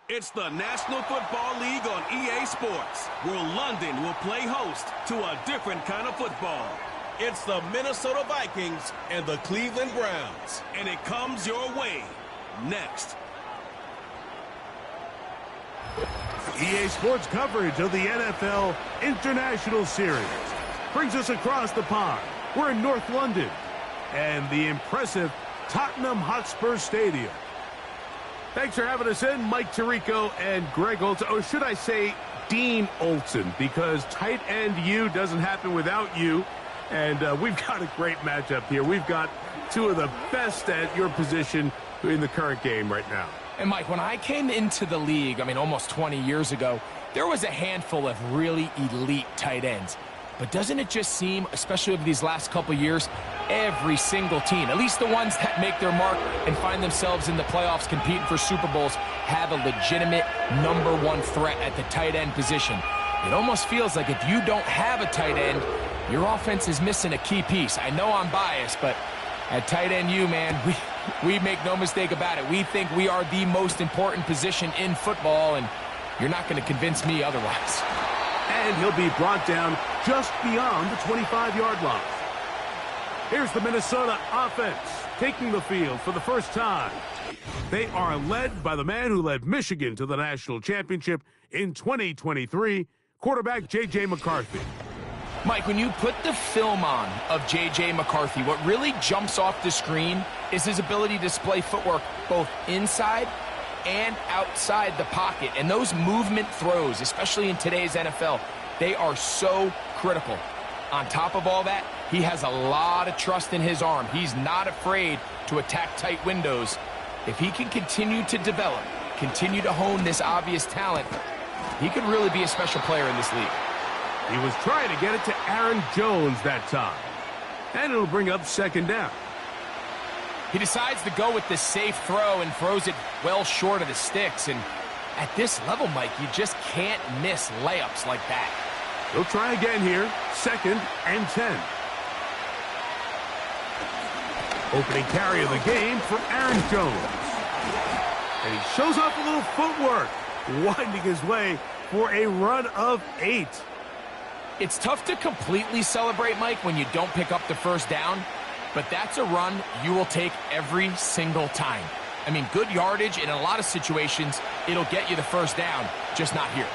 It's the National Football League on EA Sports, where London will play host to a different kind of football. It's the Minnesota Vikings and the Cleveland Browns, and it comes your way next. EA Sports coverage of the NFL International Series brings us across the pond. We're in North London and the impressive Tottenham Hotspur Stadium. Thanks for having us in, Mike Tirico and Greg Olson. Or should I say Dean Olson, because tight end U doesn't happen without you. And we've got a great matchup here. We've got two of the best at your position in the current game right now. And, Mike, when I came into the league, almost 20 years ago, there was a handful of really elite tight ends. But doesn't it just seem, especially over these last couple years, every single team, at least the ones that make their mark and find themselves in the playoffs competing for Super Bowls, have a legitimate #1 threat at the tight end position. It almost feels like if you don't have a tight end, your offense is missing a key piece. I know I'm biased, but at tight end U, man, we make no mistake about it. We think we are the most important position in football, and you're not going to convince me otherwise. And he'll be brought down just beyond the 25-yard line. Here's the Minnesota offense taking the field for the first time. They are led by the man who led Michigan to the national championship in 2023, quarterback J.J. McCarthy. Mike, when you put the film on of J.J. McCarthy, what really jumps off the screen is his ability to display footwork both inside and outside the pocket. And those movement throws, especially in today's NFL, they are so critical. On top of all that, he has a lot of trust in his arm. He's not afraid to attack tight windows. If he can continue to develop, continue to hone this obvious talent, he could really be a special player in this league. He was trying to get it to Aaron Jones that time. And it'll bring up second down. He decides to go with the safe throw and throws it well short of the sticks. And at this level, Mike, you just can't miss layups like that. He'll try again here. 2nd and 10. Opening carry of the game for Aaron Jones. And he shows off a little footwork, winding his way for a run of 8. It's tough to completely celebrate, Mike, when you don't pick up the first down. But that's a run you will take every single time. Good yardage, and in a lot of situations, it'll get you the first down, just not here.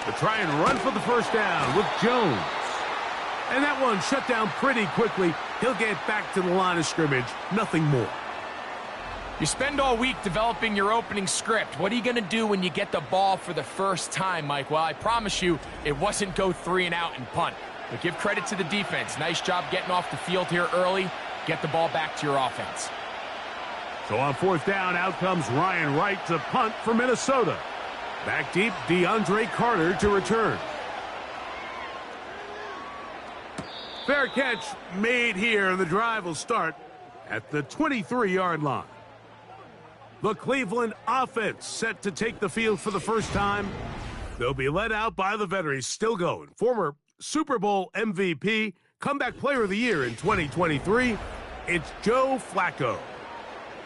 They'll try and run for the first down with Jones. And that one shut down pretty quickly. He'll get back to the line of scrimmage, nothing more. You spend all week developing your opening script. What are you going to do when you get the ball for the first time, Mike? Well, I promise you, it wasn't go 3 and out and punt. But give credit to the defense. Nice job getting off the field here early. Get the ball back to your offense. So on 4th down, out comes Ryan Wright to punt for Minnesota. Back deep, DeAndre Carter to return. Fair catch made here, and the drive will start at the 23-yard line. The Cleveland offense set to take the field for the first time. They'll be led out by the veterans still going. Former Super Bowl MVP, comeback player of the year in 2023, it's Joe Flacco.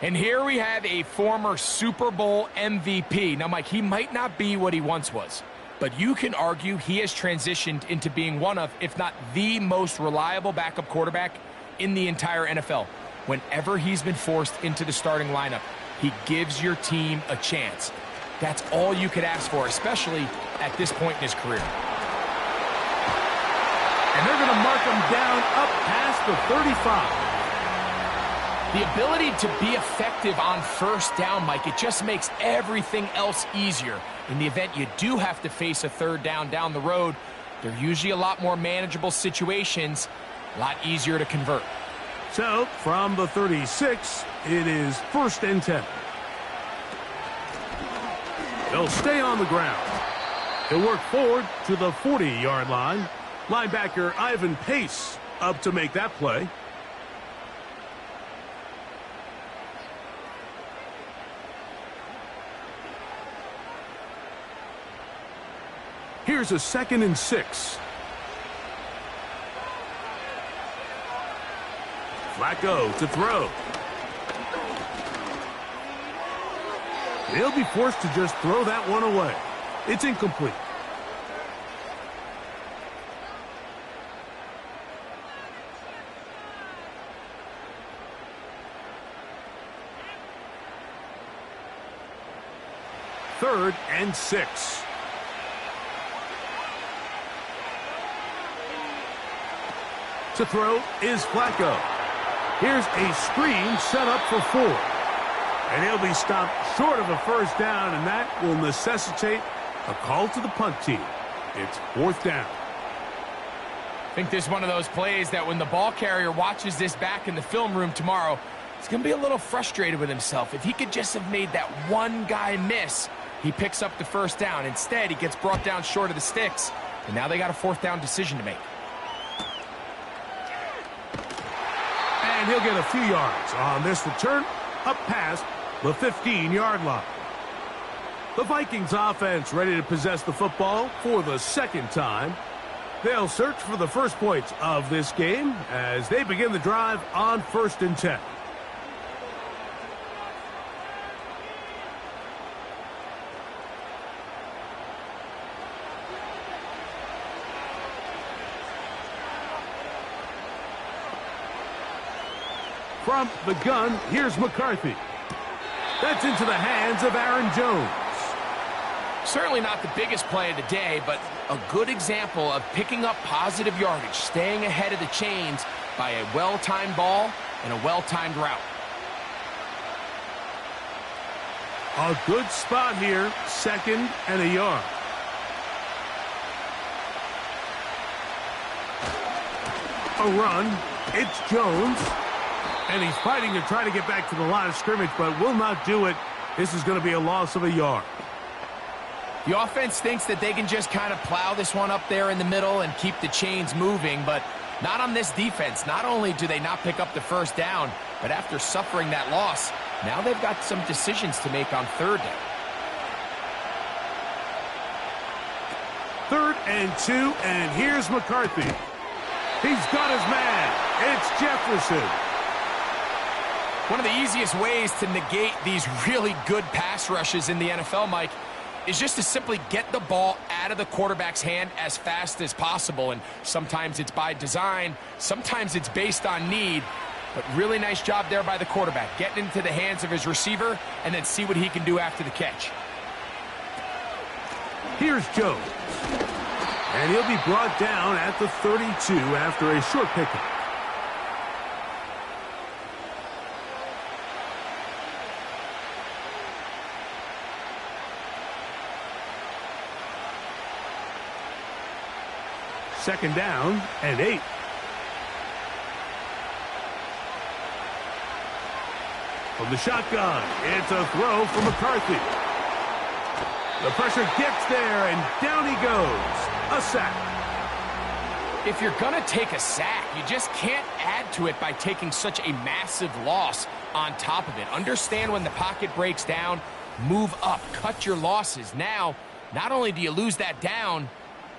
And here we have a former Super Bowl MVP. Now, Mike, he might not be what he once was, but you can argue he has transitioned into being one of, if not the most reliable backup quarterback in the entire NFL. Whenever he's been forced into the starting lineup, he gives your team a chance. That's all you could ask for, especially at this point in his career. And they're going to mark him down up past the 35. The ability to be effective on first down, Mike, it just makes everything else easier. In the event you do have to face a 3rd down down the road, they're usually a lot more manageable situations, a lot easier to convert. So, from the 36, it is 1st and 10. They'll stay on the ground. He'll work forward to the 40-yard line. Linebacker Ivan Pace up to make that play. Here's a 2nd and 6. Flacco to throw. He'll be forced to just throw that one away. It's incomplete. Third and 6. To throw is Flacco. Here's a screen set up for 4. And he'll be stopped short of a first down, and that will necessitate a call to the punt team. It's 4th down. I think this is one of those plays that when the ball carrier watches this back in the film room tomorrow, he's going to be a little frustrated with himself. If he could just have made that one guy miss, he picks up the first down. Instead, he gets brought down short of the sticks, and now they got a 4th down decision to make. And he'll get a few yards on this return up past the 15-yard line. The Vikings offense ready to possess the football for the second time. They'll search for the first points of this game as they begin the drive on 1st and 10. From the gun, here's McCarthy. That's into the hands of Aaron Jones. Certainly not the biggest play of the day, but a good example of picking up positive yardage, staying ahead of the chains by a well-timed ball and a well-timed route. A good spot here, 2nd and a yard. A run, it's Jones. And he's fighting to try to get back to the line of scrimmage, but will not do it. This is going to be a loss of a yard. The offense thinks that they can just kind of plow this one up there in the middle and keep the chains moving, but not on this defense. Not only do they not pick up the first down, but after suffering that loss, now they've got some decisions to make on 3rd down. 3rd and 2, and here's McCarthy. He's got his man. It's Jefferson. One of the easiest ways to negate these really good pass rushes in the NFL, Mike, is just to simply get the ball out of the quarterback's hand as fast as possible. And sometimes it's by design, sometimes it's based on need. But really nice job there by the quarterback, getting into the hands of his receiver and then see what he can do after the catch. Here's Jones. And he'll be brought down at the 32 after a short pickup. Second down and 8. From the shotgun, it's a throw from McCarthy. The pressure gets there, and down he goes. A sack. If you're going to take a sack, you just can't add to it by taking such a massive loss on top of it. Understand when the pocket breaks down, move up, cut your losses. Now, not only do you lose that down,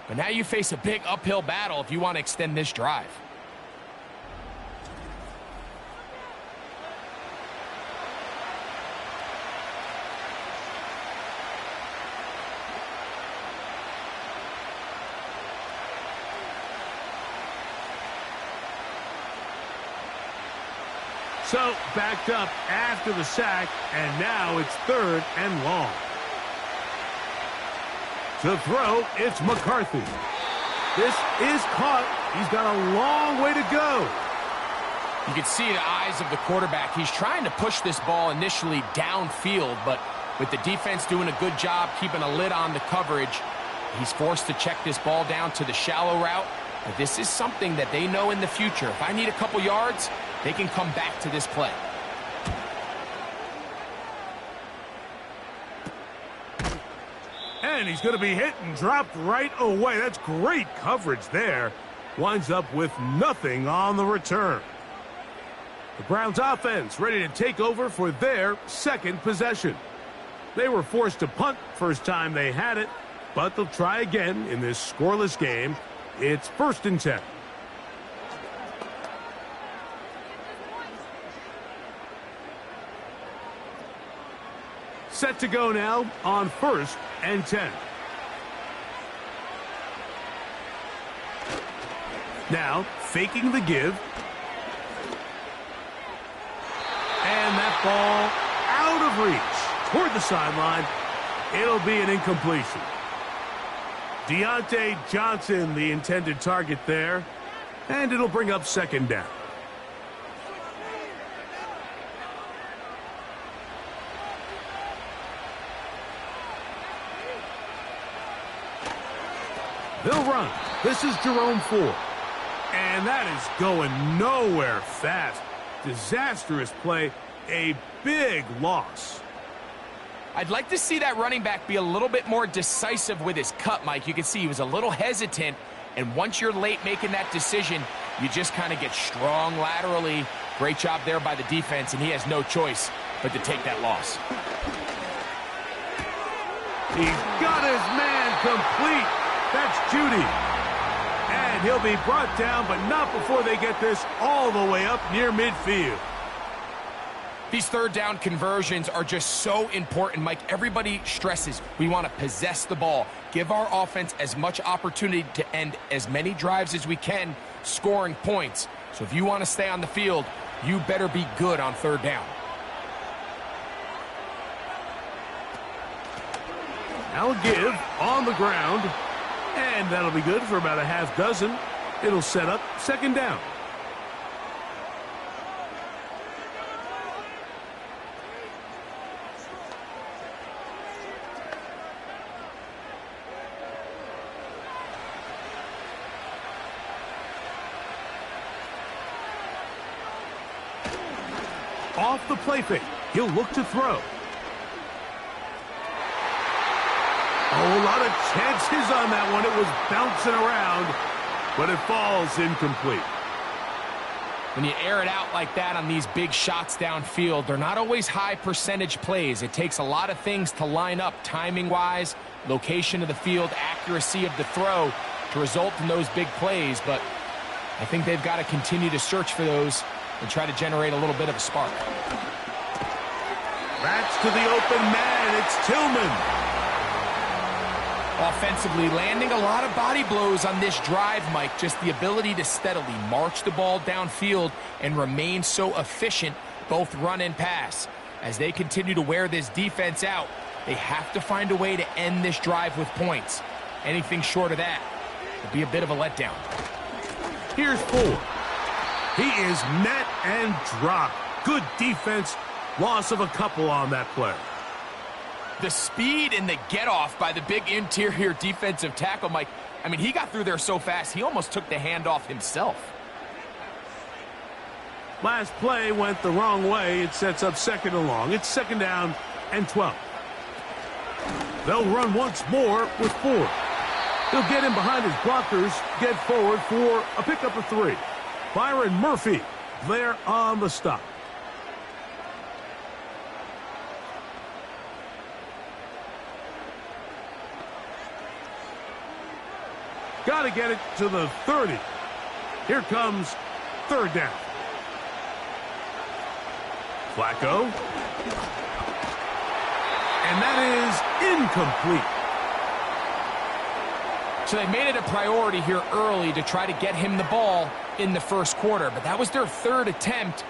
but now you face a big uphill battle if you want to extend this drive. So, backed up after the sack, and now it's 3rd and long. To throw, it's McCarthy. This is caught. He's got a long way to go. You can see the eyes of the quarterback. He's trying to push this ball initially downfield, but with the defense doing a good job keeping a lid on the coverage, he's forced to check this ball down to the shallow route. But this is something that they know in the future. If I need a couple yards, they can come back to this play. And he's going to be hit and dropped right away. That's great coverage there. Winds up with nothing on the return. The Browns offense ready to take over for their second possession. They were forced to punt first time they had it, but they'll try again in this scoreless game. It's 1st and 10. Set to go now on 1st and 10. Now, faking the give. And that ball out of reach toward the sideline. It'll be an incompletion. Deontay Johnson, the intended target there. And it'll bring up 2nd down. They'll run. This is Jerome Ford. And that is going nowhere fast. Disastrous play. A big loss. I'd like to see that running back be a little bit more decisive with his cut, Mike. You can see he was a little hesitant, and once you're late making that decision, you just kind of get strong laterally. Great job there by the defense, and he has no choice but to take that loss. He's got his man complete. That's Judy. And he'll be brought down, but not before they get this all the way up near midfield. These 3rd down conversions are just so important, Mike. Everybody stresses we want to possess the ball, give our offense as much opportunity to end as many drives as we can, scoring points. So if you want to stay on the field, you better be good on 3rd down. Now a give on the ground, and that'll be good for about a half dozen. It'll set up 2nd down. Off the play fake. He'll look to throw. Oh, a lot of chances on that one. It was bouncing around, but it falls incomplete. When you air it out like that on these big shots downfield, they're not always high percentage plays. It takes a lot of things to line up timing-wise, location of the field, accuracy of the throw to result in those big plays, but I think they've got to continue to search for those and try to generate a little bit of a spark. That's to the open man. It's Tillman. Offensively, landing a lot of body blows on this drive, Mike. Just the ability to steadily march the ball downfield and remain so efficient, both run and pass. As they continue to wear this defense out, they have to find a way to end this drive with points. Anything short of that would be a bit of a letdown. Here's Ford. He is met and dropped. Good defense. Loss of a couple on that play. The speed and the get-off by the big interior defensive tackle, Mike. I mean, he got through there so fast, he almost took the handoff himself. Last play went the wrong way. It sets up 2nd and long. It's 2nd down and 12. They'll run once more with Ford. He'll get in behind his blockers, get forward for a pickup of 3. Byron Murphy there on the stop. Got to get it to the 30. Here comes 3rd down. Flacco. And that is incomplete. So they made it a priority here early to try to get him the ball in the 1st quarter, but that was their 3rd attempt.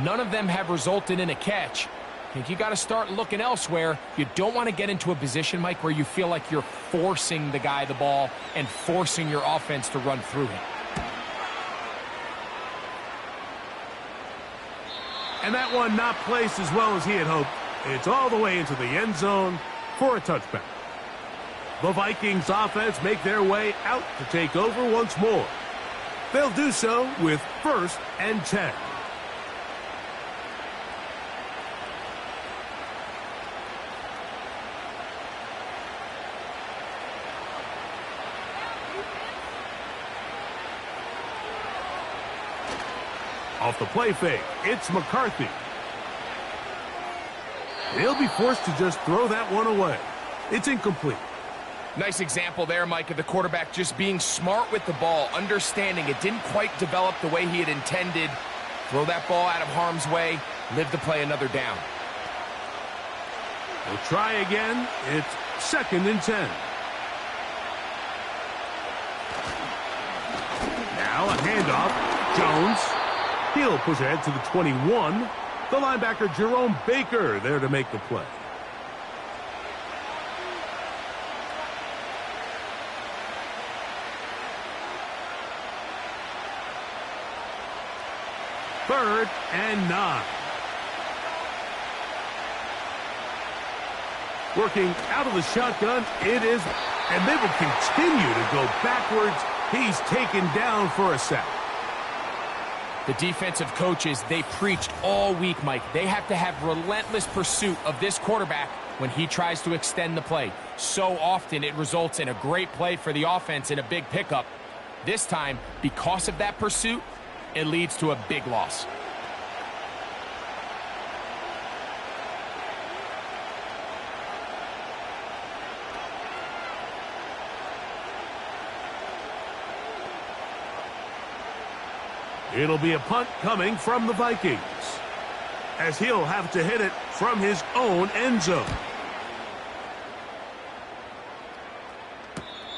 None of them have resulted in a catch. I think you got to start looking elsewhere. You don't want to get into a position, Mike, where you feel like you're forcing the guy the ball and forcing your offense to run through him. And that one not placed as well as he had hoped. It's all the way into the end zone for a touchback. The Vikings offense make their way out to take over once more. They'll do so with 1st and 10. Off the play fake, it's McCarthy. He'll be forced to just throw that one away. It's incomplete. Nice example there, Mike, of the quarterback just being smart with the ball, understanding it didn't quite develop the way he had intended. Throw that ball out of harm's way, live to play another down. We'll try again. It's 2nd and 10. Now a handoff. Jones. He'll push ahead to the 21. The linebacker, Jerome Baker, there to make the play. Third and 9. Working out of the shotgun, it is, and they will continue to go backwards. He's taken down for a sack. The defensive coaches, they preached all week, Mike. They have to have relentless pursuit of this quarterback when he tries to extend the play. So often it results in a great play for the offense and a big pickup. This time, because of that pursuit, it leads to a big loss. It'll be a punt coming from the Vikings, as he'll have to hit it from his own end zone.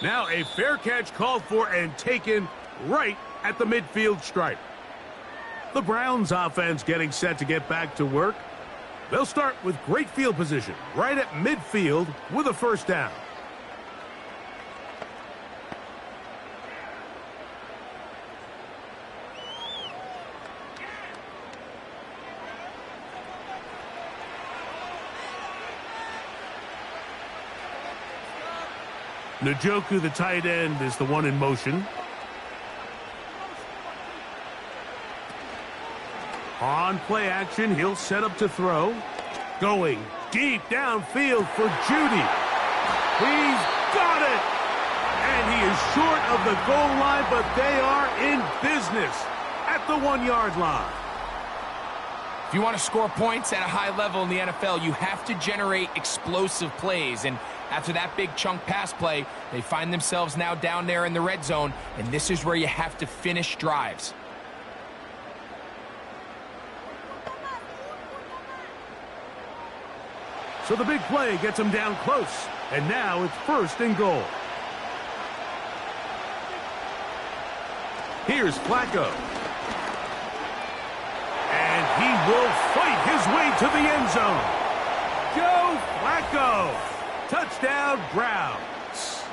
Now a fair catch called for and taken right at the midfield stripe. The Browns offense getting set to get back to work. They'll start with great field position right at midfield with a first down. Njoku, the tight end, is the one in motion. On play action, he'll set up to throw. Going deep downfield for Judy. He's got it! And he is short of the goal line, but they are in business at the 1-yard line. If you want to score points at a high level in the NFL, you have to generate explosive plays. And after that big chunk pass play, they find themselves now down there in the red zone, and this is where you have to finish drives. So the big play gets him down close, and now it's 1st and goal. Here's Flacco. And he will fight his way to the end zone. Joe Flacco. Touchdown, Browns.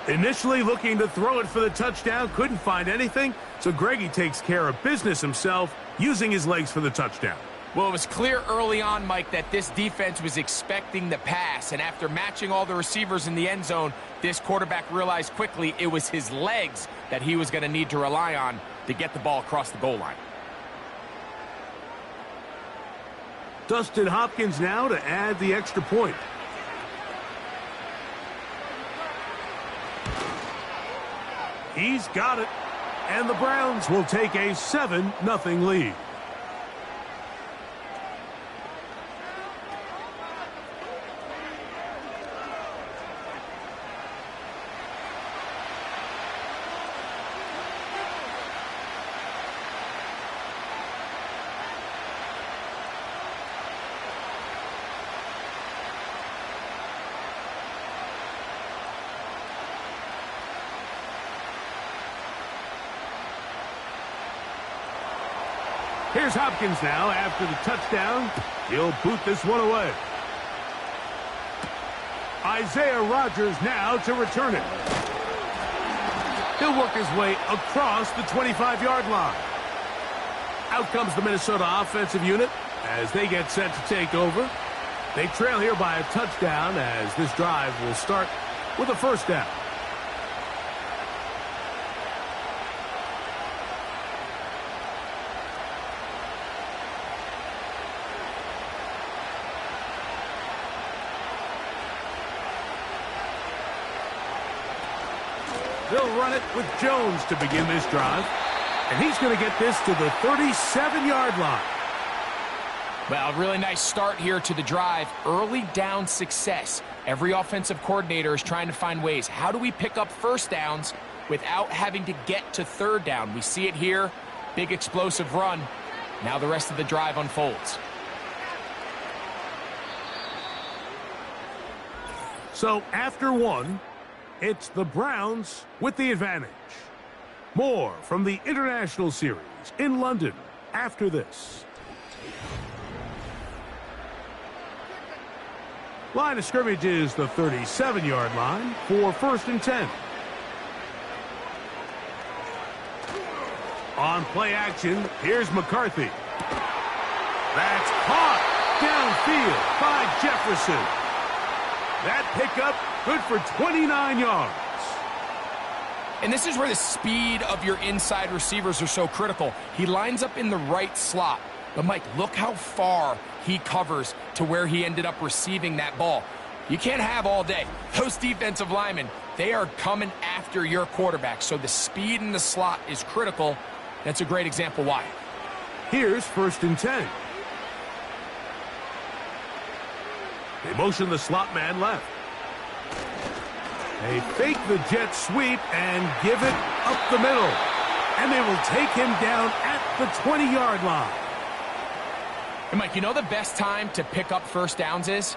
Initially looking to throw it for the touchdown, couldn't find anything, so Greggy takes care of business himself, using his legs for the touchdown. Well, it was clear early on, Mike, that this defense was expecting the pass, and after matching all the receivers in the end zone, this quarterback realized quickly it was his legs that he was going to need to rely on to get the ball across the goal line. Dustin Hopkins now to add the extra point. He's got it, and the Browns will take a 7-0 lead. Here's Hopkins now after the touchdown. He'll boot this one away. Isaiah Rodgers now to return it. He'll work his way across the 25-yard line. Out comes the Minnesota offensive unit as they get set to take over. They trail here by a touchdown as this drive will start with a first down. They'll run it with Jones to begin this drive. And he's going to get this to the 37-yard line. Well, really nice start here to the drive. Early down success. Every offensive coordinator is trying to find ways. How do we pick up first downs without having to get to third down? We see it here. Big explosive run. Now the rest of the drive unfolds. So after one, it's the Browns with the advantage. More from the International Series in London after this. Line of scrimmage is the 37-yard line for 1st and 10. On play action, here's McCarthy. That's caught downfield by Jefferson. That pickup good for 29 yards. And this is where the speed of your inside receivers are so critical. He lines up in the right slot. But, Mike, look how far he covers to where he ended up receiving that ball. You can't have all day. Those defensive linemen, they are coming after your quarterback. So the speed in the slot is critical. That's a great example why. Here's 1st and 10. They motion the slot man left. They fake the jet sweep and give it up the middle. And they will take him down at the 20-yard line. And Mike, you know the best time to pick up first downs is?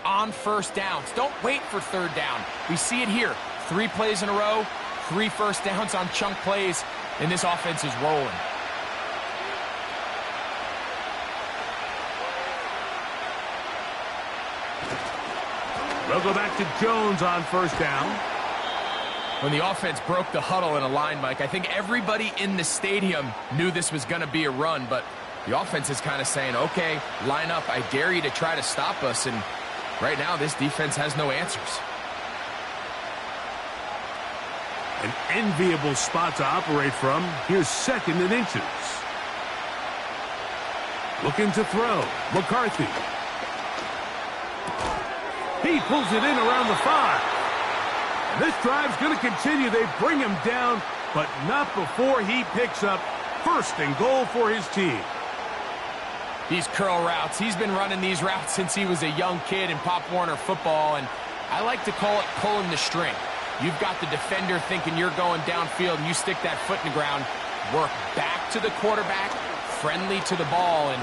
On first downs. Don't wait for 3rd down. We see it here. 3 plays in a row, 3 first downs on chunk plays, and this offense is rolling. They'll go back to Jones on 1st down. When the offense broke the huddle in a line, Mike, I think everybody in the stadium knew this was going to be a run, but the offense is kind of saying, okay, line up. I dare you to try to stop us. And right now, this defense has no answers. An enviable spot to operate from. Here's 2nd and inches. Looking to throw. McCarthy. He pulls it in around the 5. And this drive's going to continue. They bring him down, but not before he picks up 1st and goal for his team. These curl routes, he's been running these routes since he was a young kid in Pop Warner football, and I like to call it pulling the string. You've got the defender thinking you're going downfield, and you stick that foot in the ground, work back to the quarterback, friendly to the ball, and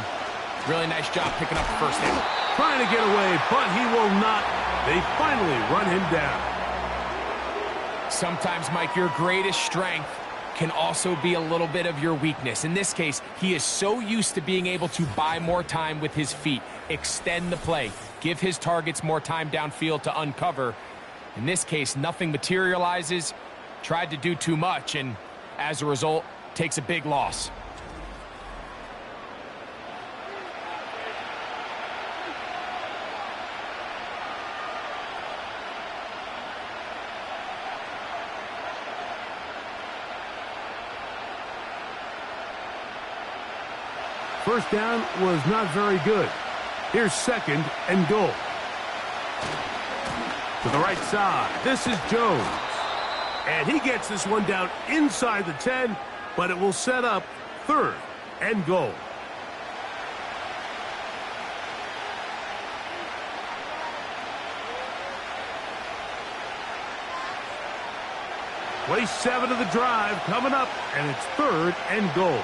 really nice job picking up the 1st down. Trying to get away, but he will not. They finally run him down. Sometimes, Mike, your greatest strength can also be a little bit of your weakness. In this case, he is so used to being able to buy more time with his feet, extend the play, give his targets more time downfield to uncover. In this case, nothing materializes, tried to do too much, and as a result, takes a big loss. First down was not very good. Here's 2nd and goal. To the right side, this is Jones. And he gets this one down inside the 10, but it will set up 3rd and goal. Play 7 of the drive coming up, and it's 3rd and goal.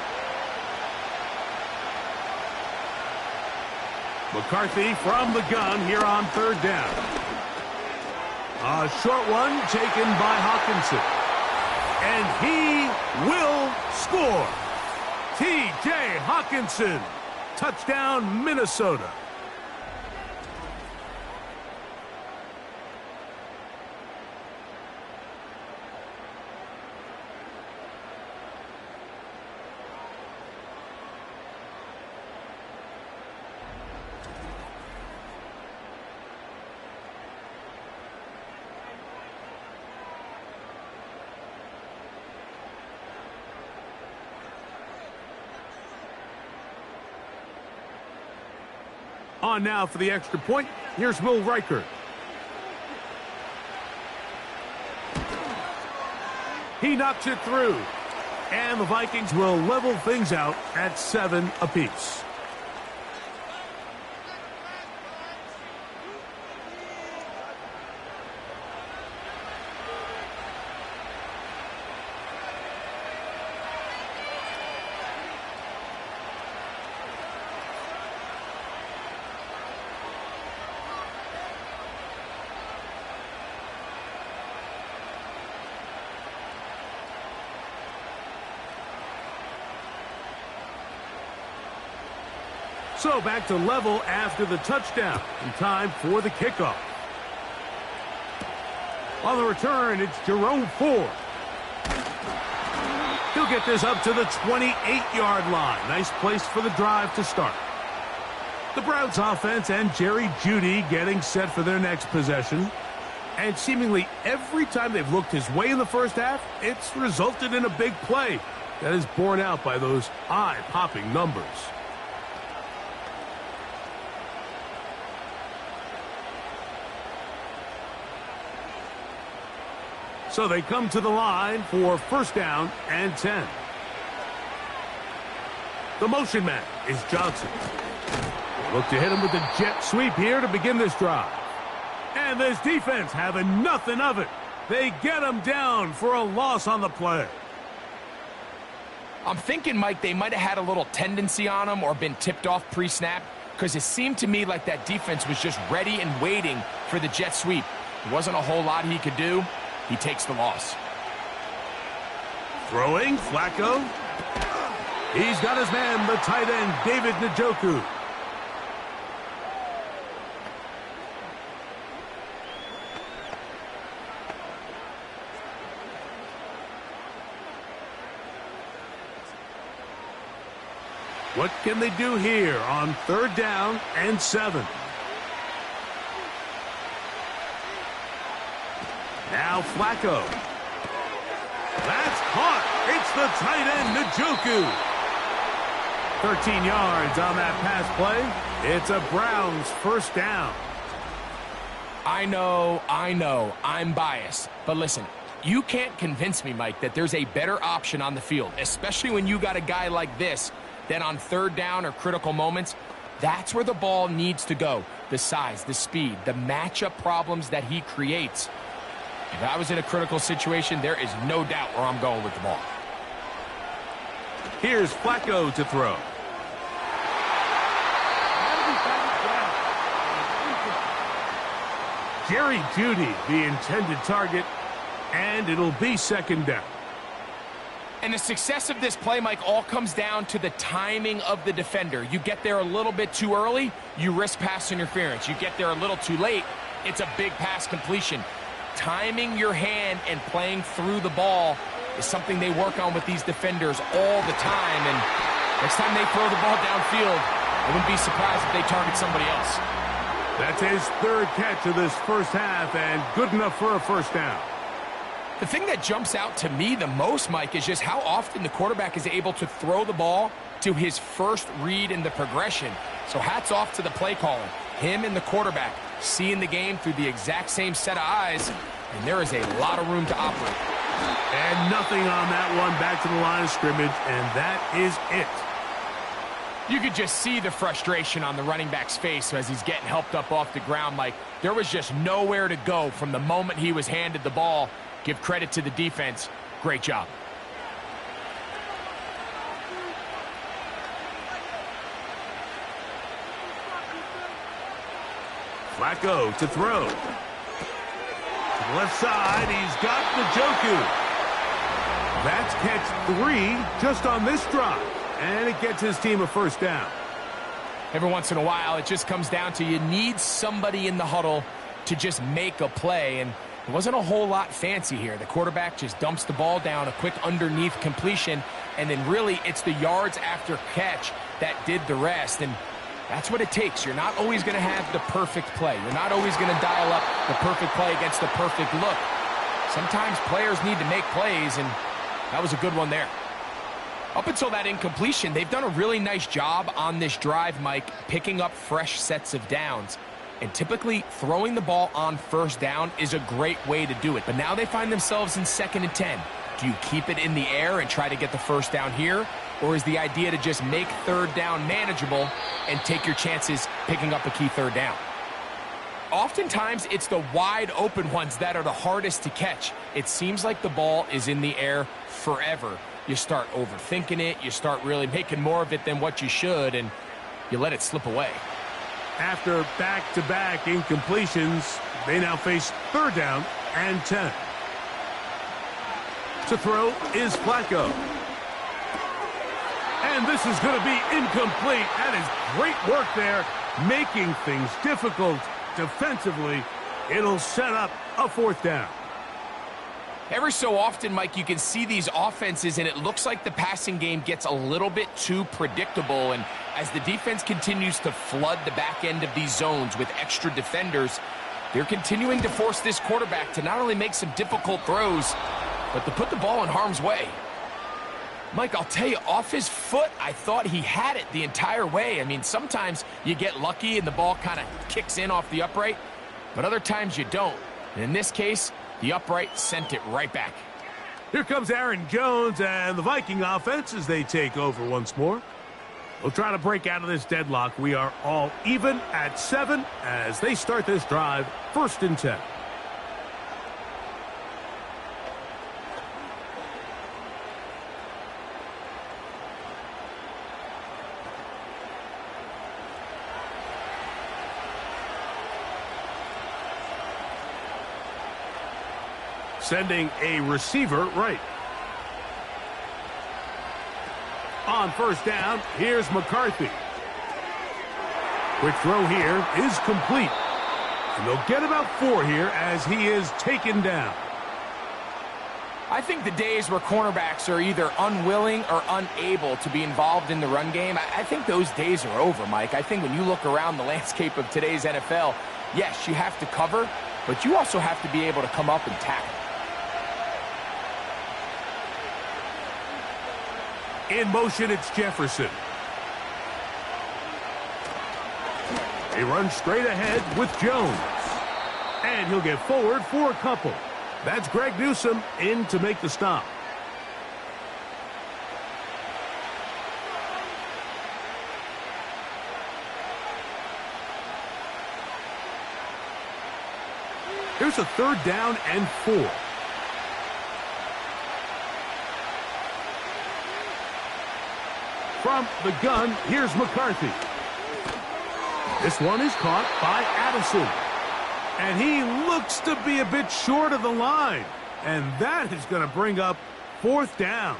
McCarthy from the gun here on 3rd down. A short one taken by Hawkinson. And he will score. T.J. Hawkinson. Touchdown, Minnesota. On now for the extra point. Here's Will Riker. He knocks it through. And the Vikings will level things out at 7 apiece. So back to level after the touchdown. In time for the kickoff. On the return, it's Jerome Ford. He'll get this up to the 28-yard line. Nice place for the drive to start. The Browns offense and Jerry Jeudy getting set for their next possession. And seemingly every time they've looked his way in the first half, it's resulted in a big play that is borne out by those eye-popping numbers. So they come to the line for first down and 10. The motion man is Johnson. Look to hit him with the jet sweep here to begin this drive. And this defense having nothing of it. They get him down for a loss on the play. I'm thinking, Mike, they might have had a little tendency on him or been tipped off pre-snap, because it seemed to me like that defense was just ready and waiting for the jet sweep. There wasn't a whole lot he could do. He takes the loss. Throwing, Flacco. He's got his man, the tight end, David Njoku. What can they do here on third down and 7? Now Flacco. That's caught. It's the tight end, Njoku. 13 yards on that pass play. It's a Browns first down. I know, I'm biased. But listen, you can't convince me, Mike, that there's a better option on the field, especially when you got a guy like this, that on third down or critical moments, that's where the ball needs to go. The size, the speed, the matchup problems that he creates. If I was in a critical situation, there is no doubt where I'm going with the ball. Here's Flacco to throw. Jerry Jeudy, the intended target, and it'll be second down. And the success of this play, Mike, all comes down to the timing of the defender. You get there a little bit too early, you risk pass interference. You get there a little too late, it's a big pass completion. Timing your hand and playing through the ball is something they work on with these defenders all the time. And next time they throw the ball downfield, I wouldn't be surprised if they target somebody else. That's his third catch of this first half, and good enough for a first down. The thing that jumps out to me the most, Mike, is just how often the quarterback is able to throw the ball to his first read in the progression. So hats off to the play caller. Him and the quarterback seeing the game through the exact same set of eyes, and there is a lot of room to operate. And nothing on that one, back to the line of scrimmage, and that is it. You could just see the frustration on the running back's face as he's getting helped up off the ground. Like, there was just nowhere to go from the moment he was handed the ball. Give credit to the defense. Great job. Flacco to throw. To the left side, he's got Njoku. That's catch 3 just on this drive. And it gets his team a first down. Every once in a while, it just comes down to you need somebody in the huddle to just make a play. And it wasn't a whole lot fancy here. The quarterback just dumps the ball down, a quick underneath completion, and then really it's the yards after catch that did the rest. And that's what it takes. You're not always going to have the perfect play. You're not always going to dial up the perfect play against the perfect look. Sometimes players need to make plays, and that was a good one there. Up until that incompletion, they've done a really nice job on this drive, Mike, picking up fresh sets of downs. And typically, throwing the ball on first down is a great way to do it. But now they find themselves in 2nd and 10. Do you keep it in the air and try to get the first down here? Or is the idea to just make third down manageable and take your chances picking up a key third down? Oftentimes, it's the wide open ones that are the hardest to catch. It seems like the ball is in the air forever. You start overthinking it, you start really making more of it than what you should, and you let it slip away. After back-to-back incompletions, they now face third down and 10. To throw is Flacco. And this is going to be incomplete. That is great work there, making things difficult defensively. It'll set up a fourth down. Every so often, Mike, you can see these offenses, and it looks like the passing game gets a little bit too predictable. And as the defense continues to flood the back end of these zones with extra defenders, they're continuing to force this quarterback to not only make some difficult throws, but to put the ball in harm's way. Mike, I'll tell you, off his foot, I thought he had it the entire way. I mean, sometimes you get lucky and the ball kind of kicks in off the upright, but other times you don't. And in this case, the upright sent it right back. Here comes Aaron Jones and the Viking offense as they take over once more. They'll try to break out of this deadlock. We are all even at 7 as they start this drive, 1st and 10. Sending a receiver right. On 1st down, here's McCarthy. Quick throw here is complete. And they'll get about 4 here as he is taken down. I think the days where cornerbacks are either unwilling or unable to be involved in the run game, I think those days are over, Mike. I think when you look around the landscape of today's NFL, yes, you have to cover, but you also have to be able to come up and tackle. In motion, it's Jefferson. They run straight ahead with Jones. And he'll get forward for a couple. That's Greg Newsome in to make the stop. Here's a 3rd down and 4. From the gun, here's McCarthy. This one is caught by Addison. And he looks to be a bit short of the line. And that is going to bring up 4th down.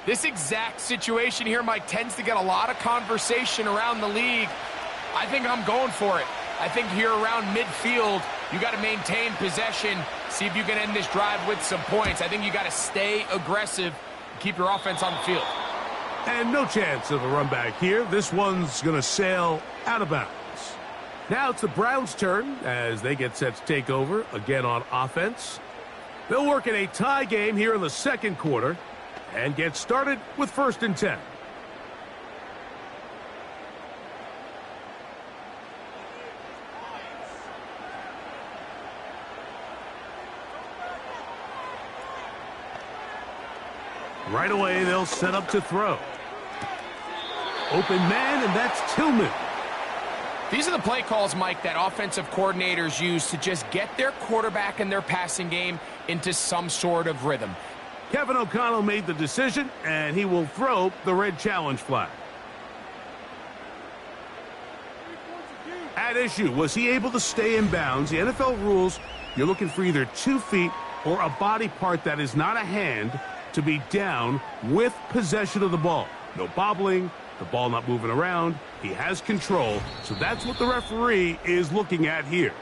This exact situation here, Mike, tends to get a lot of conversation around the league. I think I'm going for it. I think here around midfield, you got to maintain possession, see if you can end this drive with some points. I think you got to stay aggressive, keep your offense on the field. And no chance of a run back here. This one's going to sail out of bounds. Now it's the Browns' turn as they get set to take over again on offense. They'll work in a tie game here in the 2nd quarter and get started with 1st and 10. Right away, they'll set up to throw. Open man, and that's Tillman. These are the play calls, Mike, that offensive coordinators use to just get their quarterback and their passing game into some sort of rhythm. Kevin O'Connell made the decision, and he will throw the red challenge flag. At issue, was he able to stay in bounds? The NFL rules, you're looking for either 2 feet or a body part that is not a hand to be down with possession of the ball. No bobbling, the ball not moving around. He has control, so that's what the referee is looking at here.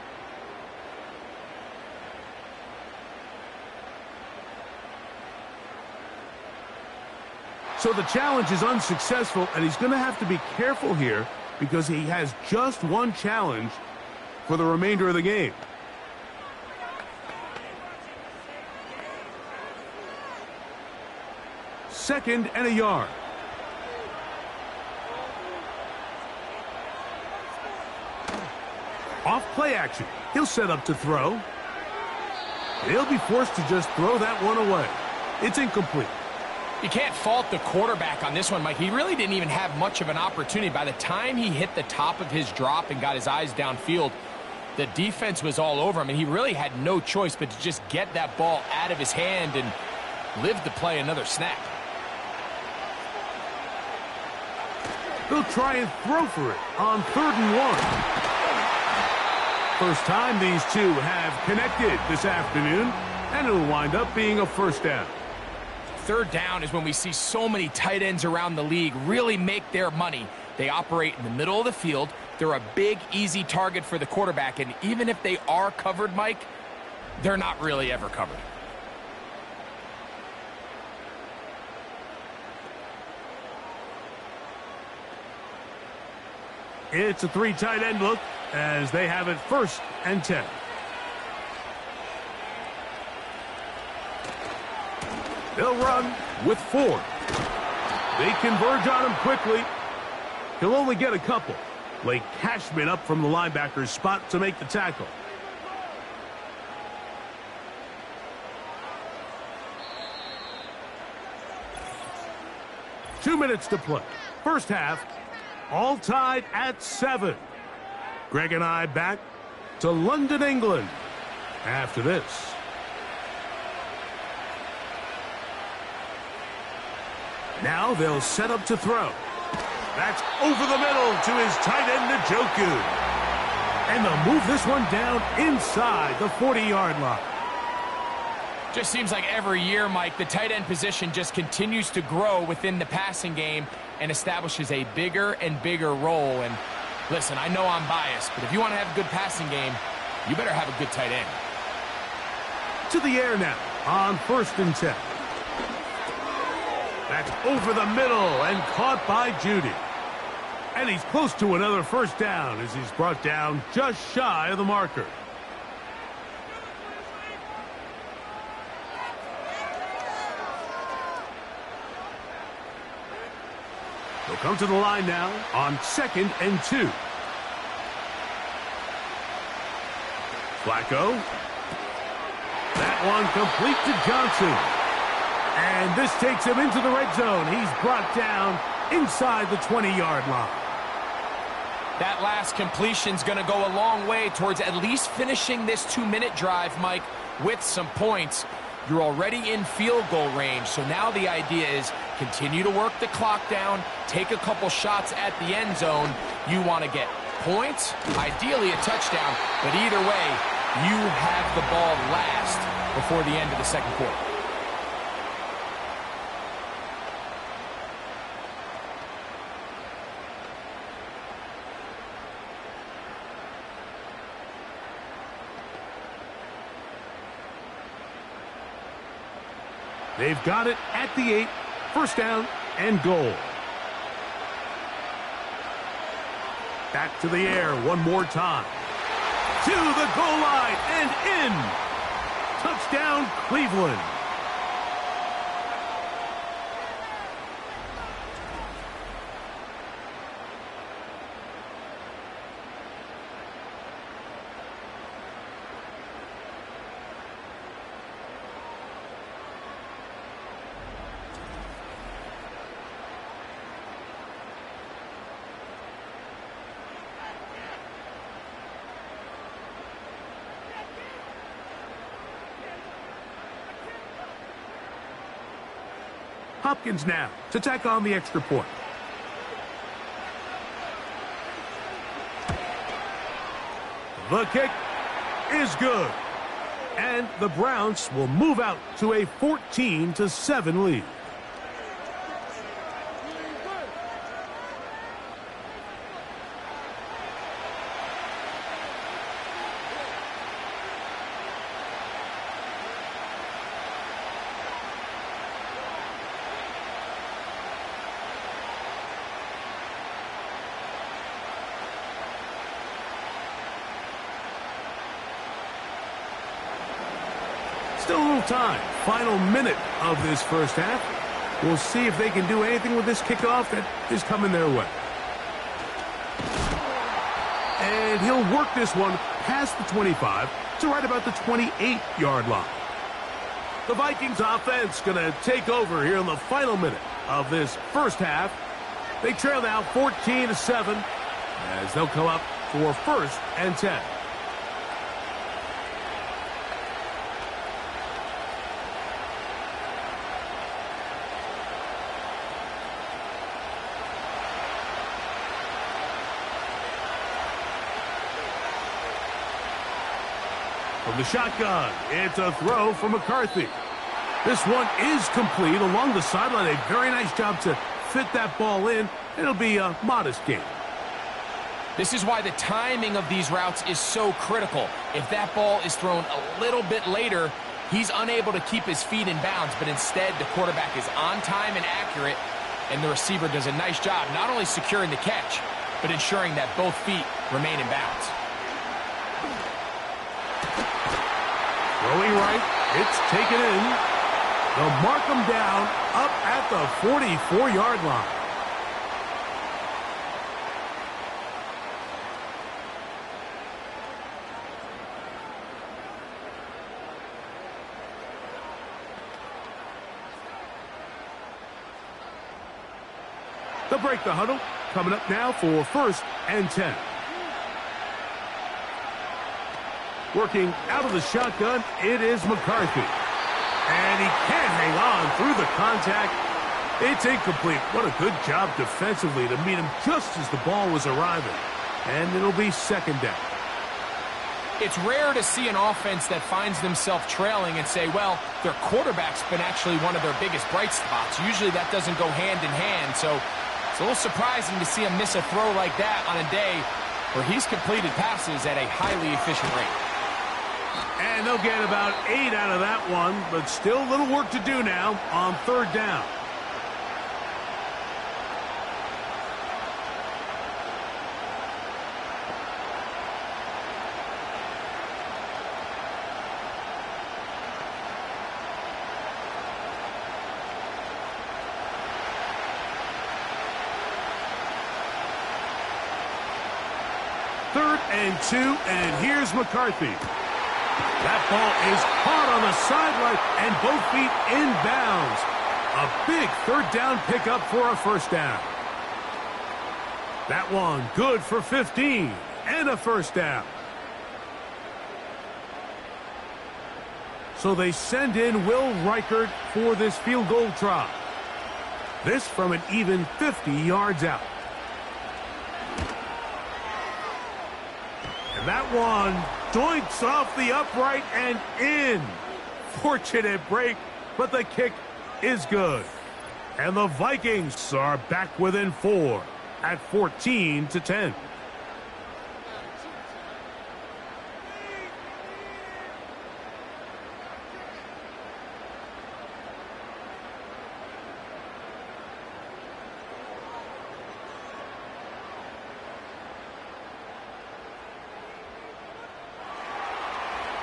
So the challenge is unsuccessful, and he's going to have to be careful here because he has just 1 challenge for the remainder of the game. Second and a yard. Off play action. He'll set up to throw. And he'll be forced to just throw that one away. It's incomplete. You can't fault the quarterback on this one, Mike. He really didn't even have much of an opportunity. By the time he hit the top of his drop and got his eyes downfield, the defense was all over him, and he really had no choice but to just get that ball out of his hand and live to play another snap. He'll try and throw for it on 3rd and 1. First time these two have connected this afternoon, and it'll wind up being a 1st down. third down is when we see so many tight ends around the league really make their money. They operate in the middle of the field. They're a big, easy target for the quarterback, and even if they are covered, Mike, they're not really ever covered. It's a 3 tight end look as they have it 1st and 10. They'll run with 4. They converge on him quickly. He'll only get a couple. Blake Cashman up from the linebacker's spot to make the tackle. Two minutes to play. First half, all tied at 7. Greg and I back to London, England after this. Now they'll set up to throw. That's over the middle to his tight end, Njoku. And they'll move this one down inside the 40-yard line. Just seems like every year, Mike, the tight end position just continues to grow within the passing game and establishes a bigger and bigger role. And listen, I know I'm biased, but if you want to have a good passing game, you better have a good tight end. To the air now on 1st and 10. That's over the middle and caught by Judy. And he's close to another first down as he's brought down just shy of the marker. They'll come to the line now on 2nd and 2. Flacco. That one complete to Johnson. And this takes him into the red zone. He's brought down inside the 20-yard line. That last completion's going to go a long way towards at least finishing this 2-minute drive, Mike, with some points. You're already in field goal range, so now the idea is continue to work the clock down, take a couple shots at the end zone. You want to get points, ideally a touchdown, but either way, you have the ball last before the end of the second quarter. They've got it at the 8, first down and goal. Back to the air one more time. To the goal line and in. Touchdown, Cleveland. Hopkins now to tack on the extra point. The kick is good. And the Browns will move out to a 14-7 lead. Still a little time. Final minute of this first half. We'll see if they can do anything with this kickoff that is coming their way. And he'll work this one past the 25 to right about the 28-yard line. The Vikings offense going to take over here in the final minute of this first half. They trail now 14-7 as they'll come up for 1st and 10. From the shotgun, it's a throw from McCarthy. This one is complete along the sideline. A very nice job to fit that ball in. It'll be a modest gain. This is why the timing of these routes is so critical. If that ball is thrown a little bit later, he's unable to keep his feet in bounds, but instead the quarterback is on time and accurate, and the receiver does a nice job not only securing the catch, but ensuring that both feet remain in bounds. Throwing right, it's taken in. They'll mark him down up at the 44-yard line. They'll break the huddle. Coming up now for 1st and 10. Working out of the shotgun, it is McCarthy. And he can't hang on through the contact. It's incomplete. What a good job defensively to meet him just as the ball was arriving. And it'll be 2nd down. It's rare to see an offense that finds themselves trailing and say, well, their quarterback's been actually one of their biggest bright spots. Usually that doesn't go hand in hand, so it's a little surprising to see him miss a throw like that on a day where he's completed passes at a highly efficient rate. And they'll get about 8 out of that one, but still a little work to do now on 3rd down. Third and 2, and here's McCarthy. That ball is caught on the sideline, and both feet in bounds. A big 3rd down pickup for a 1st down. That one good for 15 and a 1st down. So they send in Will Reichert for this field goal try. This from an even 50 yards out. And that one doinks off the upright and in. Fortunate break, but the kick is good. And the Vikings are back within 4 at 14-10.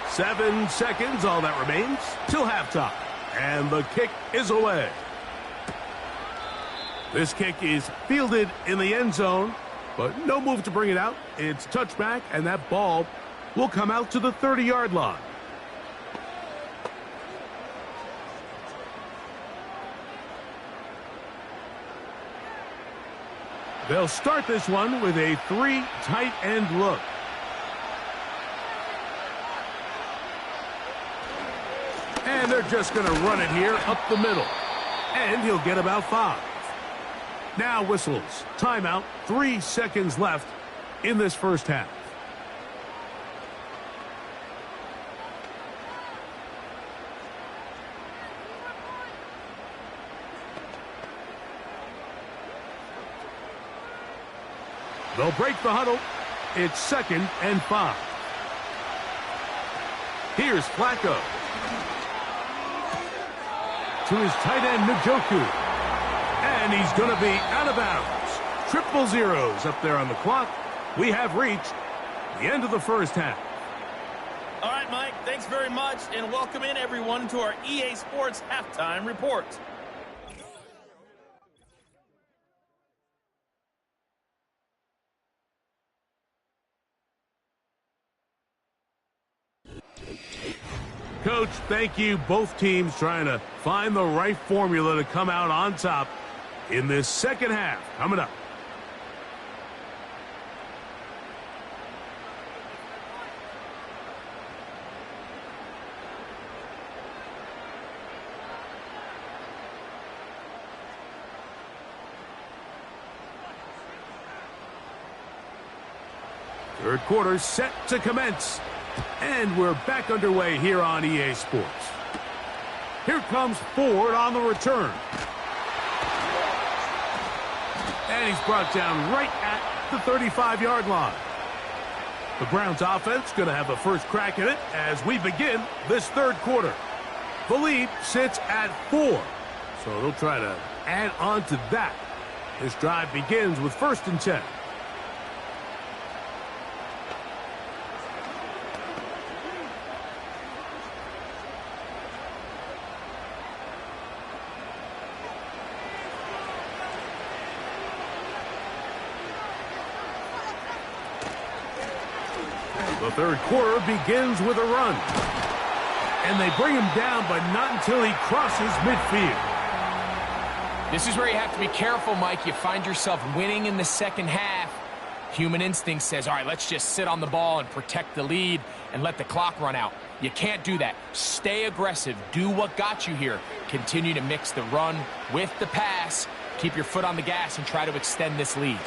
Seven seconds, all that remains, till halftime. And the kick is away. This kick is fielded in the end zone, but no move to bring it out. It's touchback, and that ball will come out to the 30-yard line. They'll start this one with a 3 tight end look. And they're just going to run it here up the middle. And he'll get about 5. Now whistles. Timeout. 3 seconds left in this 1st half. They'll break the huddle. It's 2nd and 5. Here's Flacco. To his tight end, Njoku. And he's going to be out of bounds. Triple zeros up there on the clock. We have reached the end of the 1st half. All right, Mike, thanks very much, and welcome in everyone to our EA Sports Halftime Report. Coach, thank you. Both teams trying to find the right formula to come out on top in this 2nd half. Coming up. Third quarter set to commence. And we're back underway here on EA Sports. Here comes Ford on the return. And he's brought down right at the 35-yard line. The Browns offense going to have a first crack at it as we begin this third quarter. The lead sits at 4, so they'll try to add on to that. This drive begins with 1st and 10. The third quarter begins with a run. And they bring him down, but not until he crosses midfield. This is where you have to be careful, Mike. You find yourself winning in the second half. Human instinct says, all right, let's just sit on the ball and protect the lead and let the clock run out. You can't do that. Stay aggressive. Do what got you here. Continue to mix the run with the pass. Keep your foot on the gas and try to extend this lead.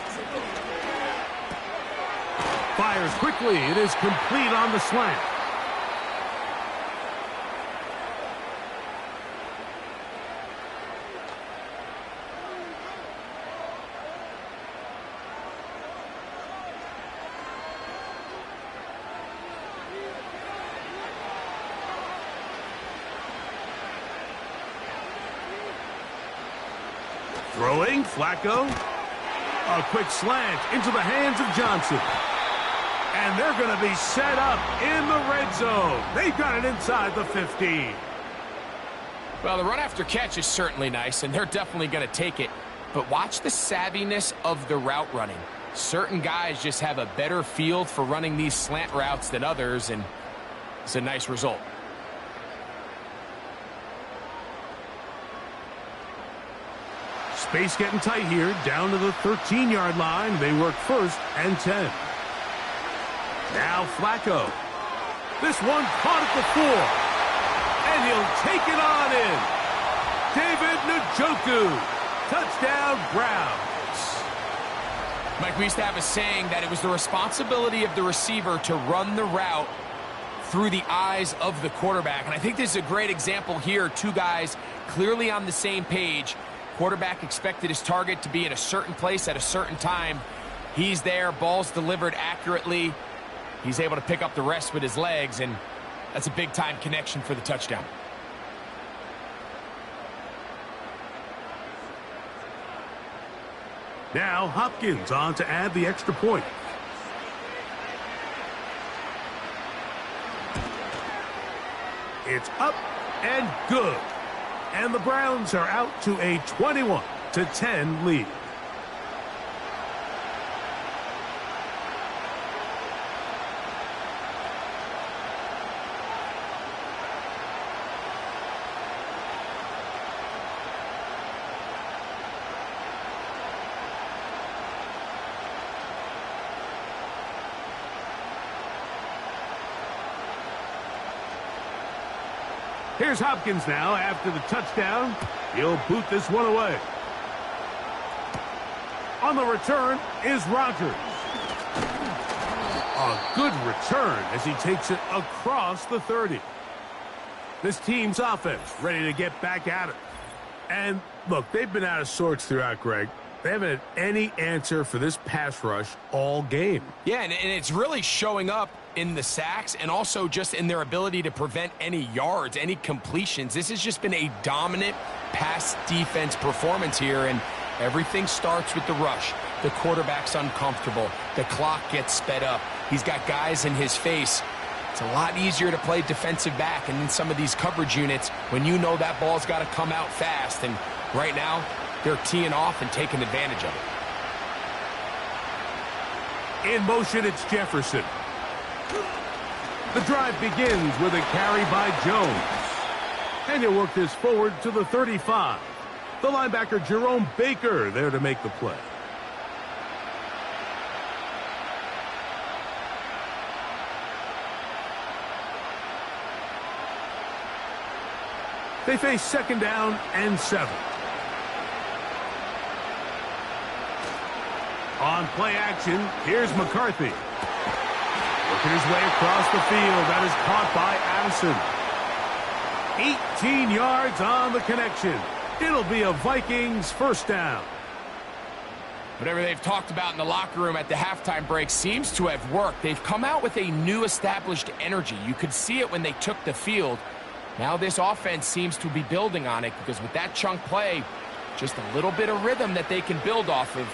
Fires quickly. It is complete on the slant. Throwing, Flacco. A quick slant into the hands of Johnson. And they're going to be set up in the red zone. They've got it inside the 15. Well, the run after catch is certainly nice, and they're definitely going to take it. But watch the savviness of the route running. Certain guys just have a better feel for running these slant routes than others, and it's a nice result. Space getting tight here, down to the 13-yard line. They work 1st and 10. Now Flacco. This one caught at the 4. And he'll take it on in. David Njoku. Touchdown, Browns. Mike, we used to have a saying that it was the responsibility of the receiver to run the route through the eyes of the quarterback. And I think this is a great example here. Two guys clearly on the same page. Quarterback expected his target to be in a certain place at a certain time. He's there, ball's delivered accurately. He's able to pick up the rest with his legs, and that's a big-time connection for the touchdown. Now Hopkins on to add the extra point. It's up and good. And the Browns are out to a 21-10 lead. Here's Hopkins now after the touchdown. He'll boot this one away. On the return is Rodgers. A good return as he takes it across the 30. This team's offense ready to get back at it. And look, they've been out of sorts throughout, Greg. They haven't had any answer for this pass rush all game. Yeah, and it's really showing up in the sacks and also just in their ability to prevent any yards, any completions. This has just been a dominant pass defense performance here, and everything starts with the rush. The quarterback's uncomfortable. The clock gets sped up. He's got guys in his face. It's a lot easier to play defensive back, and in some of these coverage units, when you know that ball's got to come out fast, and right now, they're teeing off and taking advantage of it. In motion, it's Jefferson. The drive begins with a carry by Jones. And he'll work this forward to the 35. The linebacker, Jerome Baker, there to make the play. They face 2nd down and 7. On play action, here's McCarthy. Working his way across the field. That is caught by Addison. 18 yards on the connection. It'll be a Vikings first down. Whatever they've talked about in the locker room at the halftime break seems to have worked. They've come out with a new established energy. You could see it when they took the field. Now this offense seems to be building on it because with that chunk play, just a little bit of rhythm that they can build off of.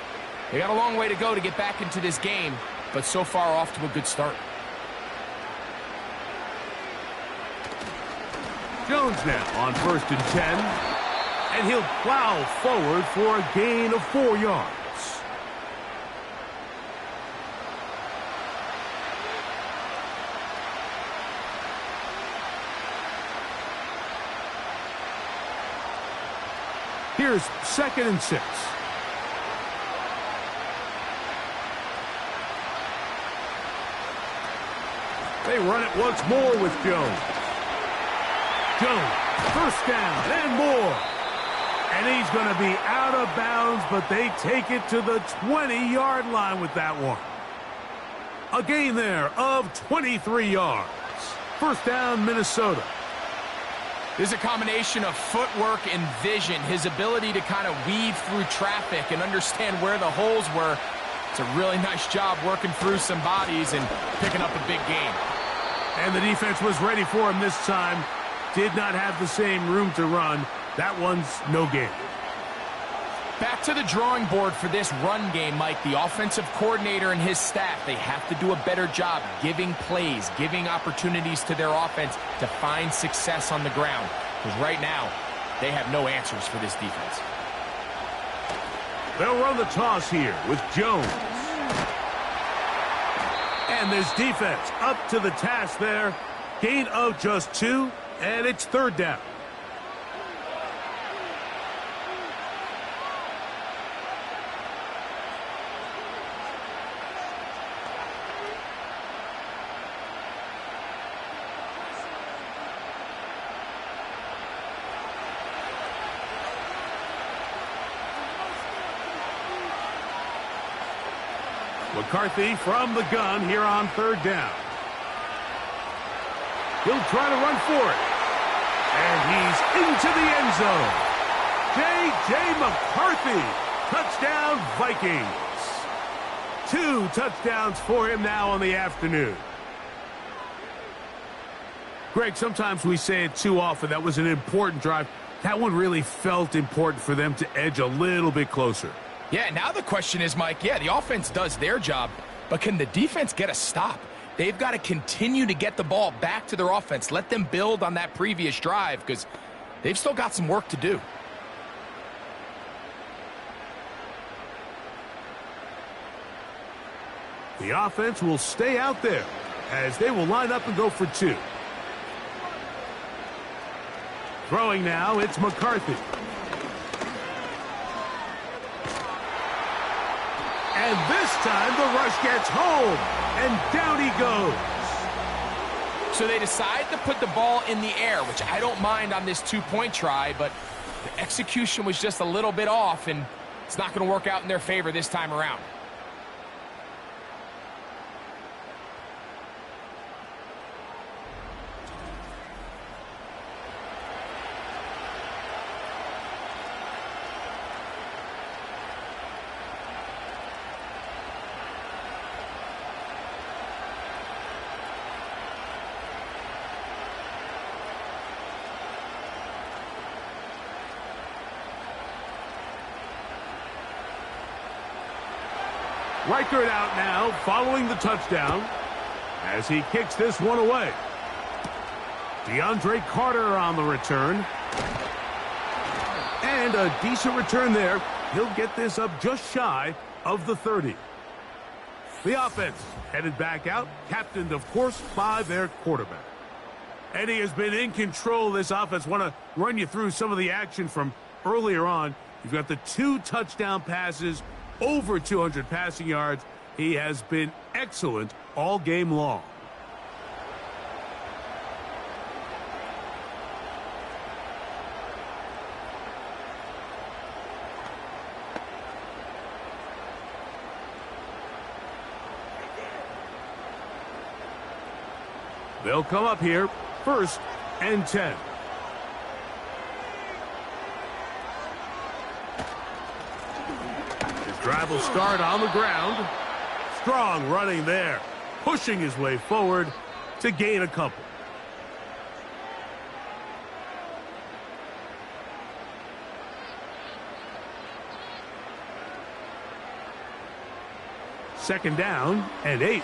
They got a long way to go to get back into this game, but so far off to a good start. Jones now on 1st and 10, and he'll plow forward for a gain of 4 yards. Here's 2nd and 6. They run it once more with Jones. Jones, first down and more. And he's going to be out of bounds, but they take it to the 20-yard line with that one. A gain there of 23 yards. First down, Minnesota. This is a combination of footwork and vision, his ability to kind of weave through traffic and understand where the holes were. It's a really nice job working through some bodies and picking up a big gain. And the defense was ready for him this time. Did not have the same room to run. That one's no gain. Back to the drawing board for this run game, Mike. The offensive coordinator and his staff, they have to do a better job giving plays, giving opportunities to their offense to find success on the ground. Because right now, they have no answers for this defense. They'll run the toss here with Jones. And this defense up to the task there. Gain of just 2, and it's 3rd down. McCarthy from the gun here on 3rd down. He'll try to run for it. And he's into the end zone. J.J. McCarthy. Touchdown, Vikings. 2 touchdowns for him now on the afternoon. Greg, sometimes we say it too often. That was an important drive. That one really felt important for them to edge a little bit closer. Yeah, now the question is, Mike, yeah, the offense does their job, but can the defense get a stop? They've got to continue to get the ball back to their offense. Let them build on that previous drive because they've still got some work to do. The offense will stay out there as they will line up and go for 2. Throwing now, it's McCarthy. And this time the rush gets home, and down he goes. So they decide to put the ball in the air, which I don't mind on this 2-point try, but the execution was just a little bit off, and it's not going to work out in their favor this time around. Riker it out now, following the touchdown, as he kicks this one away. DeAndre Carter on the return. And a decent return there. He'll get this up just shy of the 30. The offense headed back out, captained, of course, by their quarterback. And he has been in control of this offense. Want to run you through some of the action from earlier on. You've got the 2 touchdown passes, over 200 passing yards. He has been excellent all game long. They'll come up here, 1st and 10. Drive will start on the ground. Strong running there, pushing his way forward to gain a couple. Second down and 8.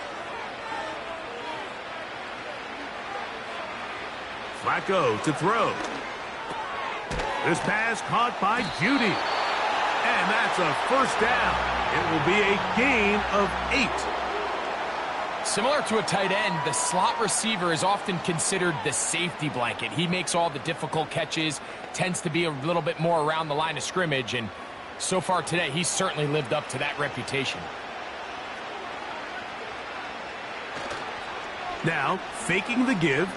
Flacco to throw. This pass caught by Judy. And that's a first down. It will be a gain of 8. Similar to a tight end, the slot receiver is often considered the safety blanket. He makes all the difficult catches, tends to be a little bit more around the line of scrimmage, and so far today, he's certainly lived up to that reputation. Now, faking the give.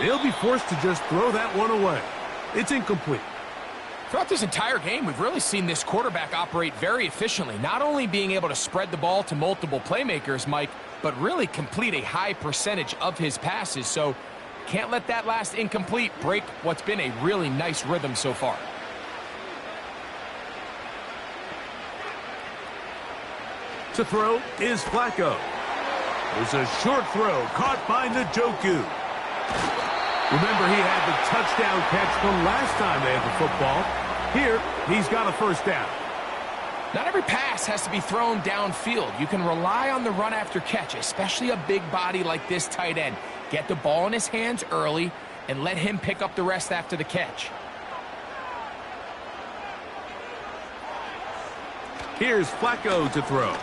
He'll be forced to just throw that one away. It's incomplete. Throughout this entire game, we've really seen this quarterback operate very efficiently, not only being able to spread the ball to multiple playmakers, Mike, but really complete a high percentage of his passes. So can't let that last incomplete break what's been a really nice rhythm so far. To throw is Flacco. There's a short throw caught by Njoku. Remember, he had the touchdown catch from last time they had the football. Here, he's got a first down. Not every pass has to be thrown downfield. You can rely on the run after catch, especially a big body like this tight end. Get the ball in his hands early and let him pick up the rest after the catch. Here's Flacco to throw.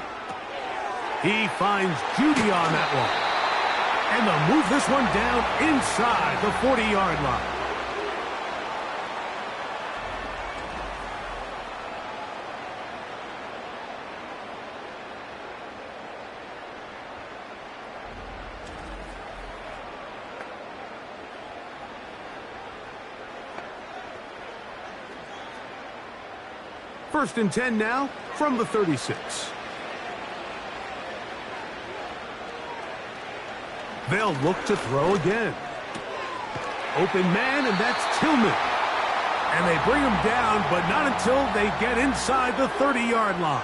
He finds Judy on that one. And they'll move this one down inside the 40-yard line. First and 10 now from the 36. They'll look to throw again. Open man, and that's Tillman. And they bring him down, but not until they get inside the 30-yard line.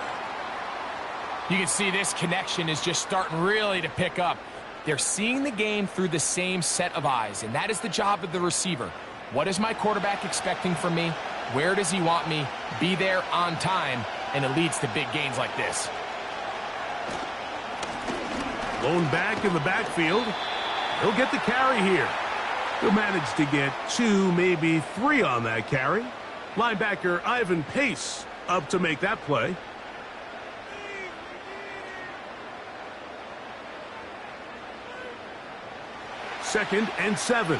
You can see this connection is just starting really to pick up. They're seeing the game through the same set of eyes, and that is the job of the receiver. What is my quarterback expecting from me? Where does he want me? Be there on time, and it leads to big gains like this. Lone back in the backfield. He'll get the carry here. He'll manage to get 2, maybe 3 on that carry. Linebacker Ivan Pace up to make that play. Second and 7.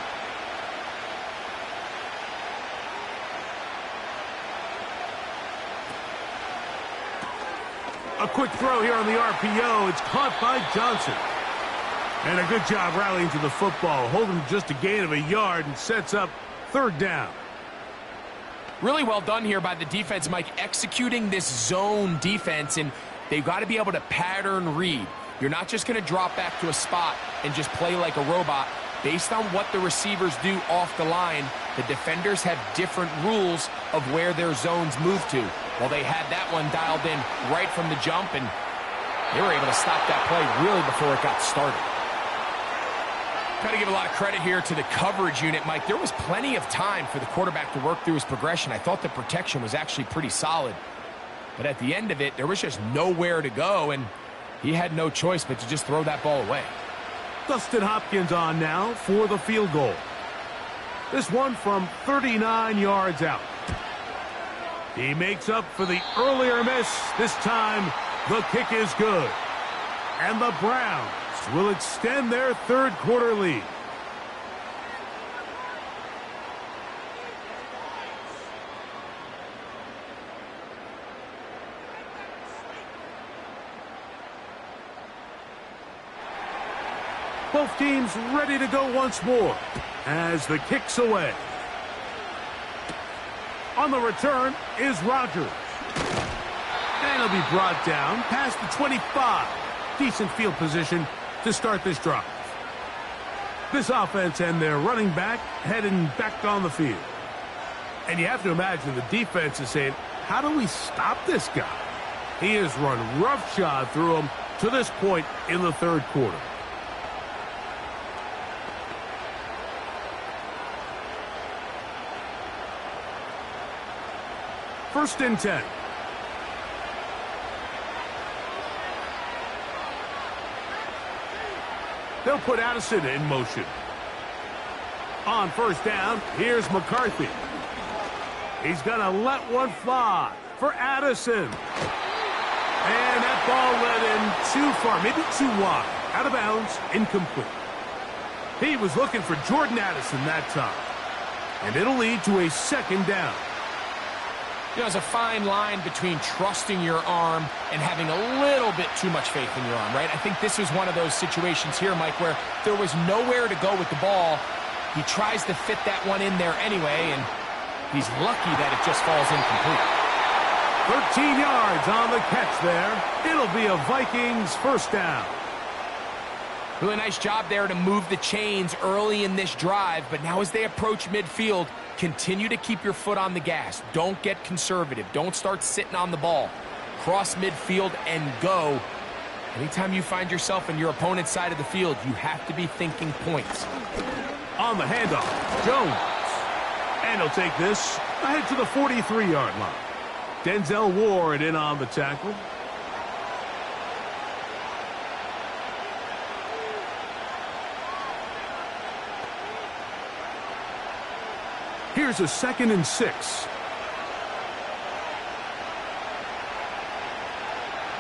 A quick throw here on the RPO. It's caught by Johnson. And a good job rallying to the football, holding just a gain of a yard and sets up third down. Really well done here by the defense, Mike, executing this zone defense, and they've got to be able to pattern read. You're not just going to drop back to a spot and just play like a robot. Based on what the receivers do off the line, the defenders have different rules of where their zones move to. Well, they had that one dialed in right from the jump, and they were able to stop that play really before it got started. Got to give a lot of credit here to the coverage unit, Mike. There was plenty of time for the quarterback to work through his progression. I thought the protection was actually pretty solid. But at the end of it, there was just nowhere to go, and he had no choice but to just throw that ball away. Dustin Hopkins on now for the field goal. This one from 39 yards out. He makes up for the earlier miss. This time, the kick is good. And the Browns will extend their third quarter lead. Both teams ready to go once more as the kick's away. On the return is Rodgers. And he'll be brought down past the 25. Decent field position to start this drive. This offense and their running back heading back on the field. And you have to imagine the defense is saying, how do we stop this guy? He has run roughshod through him to this point in the third quarter. First and 10. They'll put Addison in motion. On first down, here's McCarthy. He's going to let one fly for Addison. And that ball led him too far, maybe too wide. Out of bounds, incomplete. He was looking for Jordan Addison that time. And it'll lead to a second down. You know, there's a fine line between trusting your arm and having a little bit too much faith in your arm, right? I think this is one of those situations here, Mike, where there was nowhere to go with the ball. He tries to fit that one in there anyway, and he's lucky that it just falls incomplete. 13 yards on the catch there. It'll be a Vikings first down. Really nice job there to move the chains early in this drive, but now as they approach midfield, continue to keep your foot on the gas. Don't get conservative. Don't start sitting on the ball. Cross midfield and go. Anytime you find yourself in your opponent's side of the field, you have to be thinking points. On the handoff, Jones. And he'll take this ahead to the 43-yard line. Denzel Ward in on the tackle. Here's a 2nd and 6.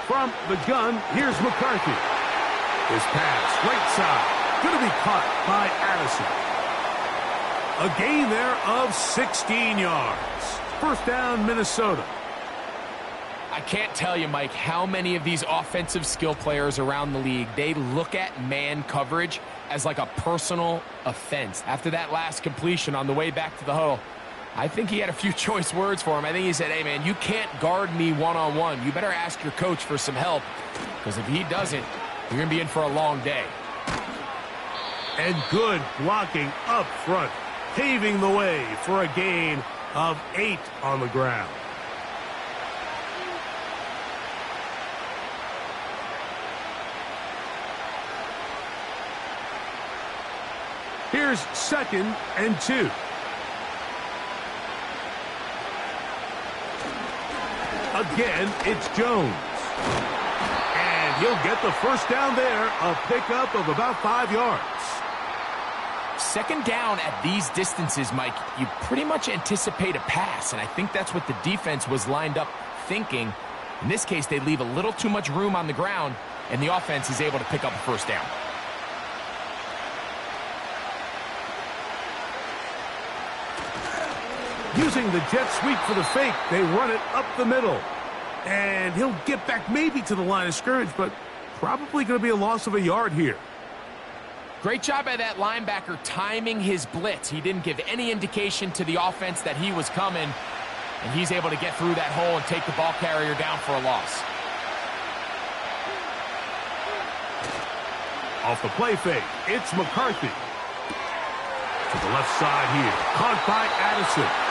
From the gun, here's McCarthy. His pass, right side, going to be caught by Addison. A gain there of 16 yards. First down, Minnesota. I can't tell you, Mike, how many of these offensive skill players around the league, they look at man coverage as like a personal offense. After that last completion on the way back to the huddle, I think he had a few choice words for him. I think he said, hey, man, you can't guard me one-on-one. You better ask your coach for some help, because if he doesn't, you're going to be in for a long day. And good blocking up front, paving the way for a gain of 8 on the ground. Here's 2nd and 2. Again, it's Jones. And he'll get the first down there, a pickup of about 5 yards. Second down at these distances, Mike, you pretty much anticipate a pass, and I think that's what the defense was lined up thinking. In this case, they leave a little too much room on the ground, and the offense is able to pick up a first down. Using the jet sweep for the fake, they run it up the middle. And he'll get back maybe to the line of scrimmage, but probably going to be a loss of a yard here. Great job by that linebacker timing his blitz. He didn't give any indication to the offense that he was coming, and he's able to get through that hole and take the ball carrier down for a loss. Off the play fake, it's McCarthy. To the left side here, caught by Addison.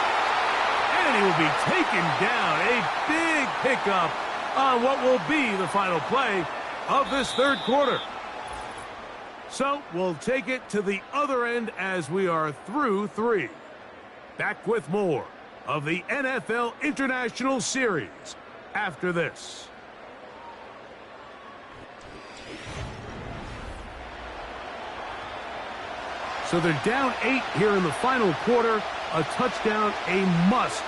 And he will be taken down. A big pickup on what will be the final play of this third quarter. So we'll take it to the other end as we are through 3. Back with more of the NFL International Series after this. So they're down 8 here in the final quarter. A touchdown, a must,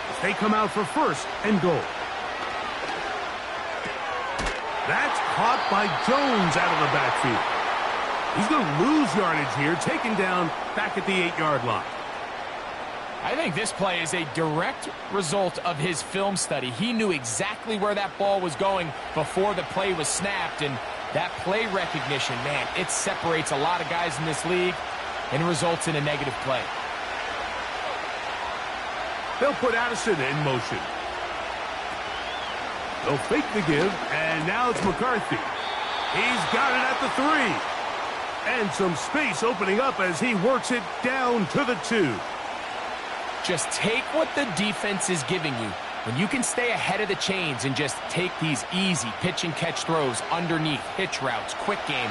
as they come out for first and goal. That's caught by Jones out of the backfield. He's going to lose yardage here, taken down back at the 8-yard line. I think this play is a direct result of his film study. He knew exactly where that ball was going before the play was snapped, and that play recognition, man, it separates a lot of guys in this league and results in a negative play. They'll put Addison in motion. They'll fake the give, and now it's McCarthy. He's got it at the 3. And some space opening up as he works it down to the 2. Just take what the defense is giving you. When you can stay ahead of the chains and just take these easy pitch and catch throws underneath, hitch routes, quick game,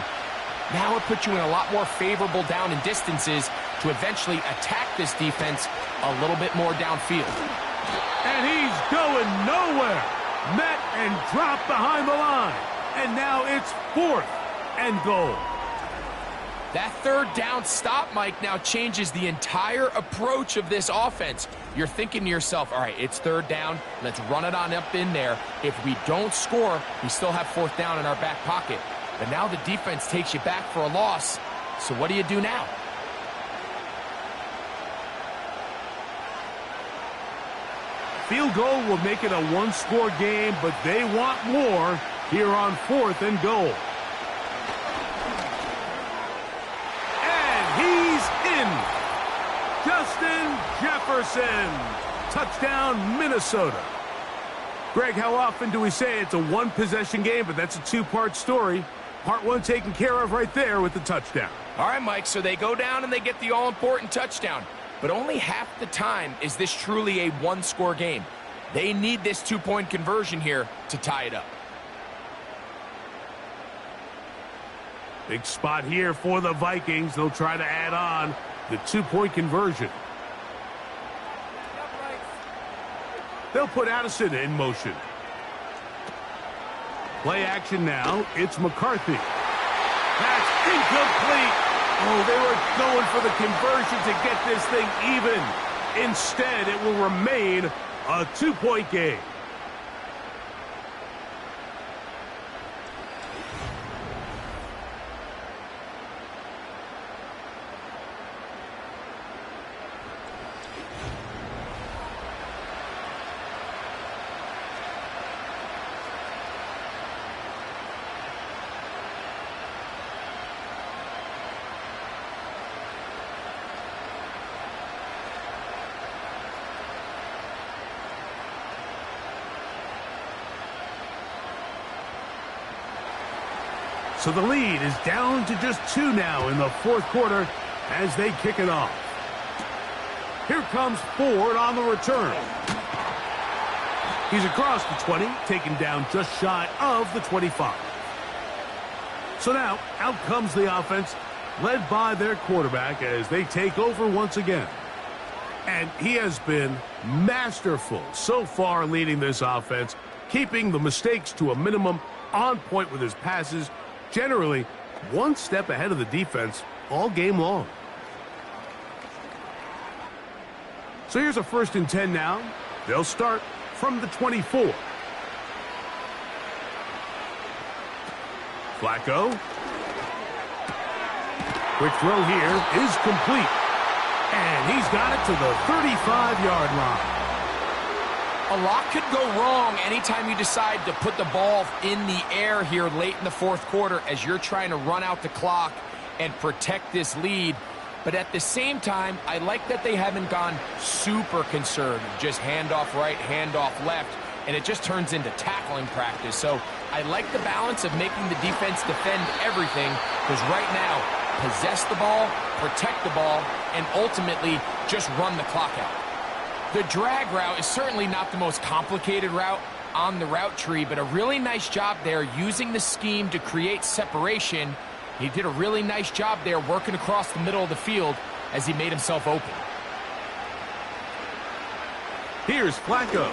now it puts you in a lot more favorable down and distances to eventually attack this defense a little bit more downfield. And he's going nowhere. Met and dropped behind the line. And now it's 4th and goal. That third down stop, Mike, now changes the entire approach of this offense. You're thinking to yourself, all right, it's 3rd down. Let's run it on up in there. If we don't score, we still have 4th down in our back pocket. But now the defense takes you back for a loss. So what do you do now? Field goal will make it a one-score game, but they want more here on 4th and goal. And he's in. Justin Jefferson. Touchdown, Minnesota. Greg, how often do we say it's a one-possession game, but that's a two-part story? Part 1 taken care of right there with the touchdown. All right, Mike, so they go down and they get the all-important touchdown. But only half the time is this truly a one-score game. They need this 2-point conversion here to tie it up. Big spot here for the Vikings. They'll try to add on the 2-point conversion. They'll put Addison in motion. Play action now. It's McCarthy. That's incomplete. Oh, they were going for the conversion to get this thing even. Instead, it will remain a 2-point game. So the lead is down to just 2 now in the 4th quarter as they kick it off. Here comes Ford on the return. He's across the 20, taken down just shy of the 25. So now, out comes the offense, led by their quarterback as they take over once again. And he has been masterful so far leading this offense, keeping the mistakes to a minimum, on point with his passes, generally one step ahead of the defense all game long. So here's a 1st and 10 now. They'll start from the 24. Flacco. Quick throw here is complete. And he's got it to the 35-yard line. A lot could go wrong anytime you decide to put the ball in the air here late in the 4th quarter as you're trying to run out the clock and protect this lead. But at the same time, I like that they haven't gone super conservative, just handoff right, handoff left, and it just turns into tackling practice. So I like the balance of making the defense defend everything, because right now, possess the ball, protect the ball, and ultimately just run the clock out. The drag route is certainly not the most complicated route on the route tree, but a really nice job there using the scheme to create separation. He did a really nice job there working across the middle of the field as he made himself open. Here's Flacco.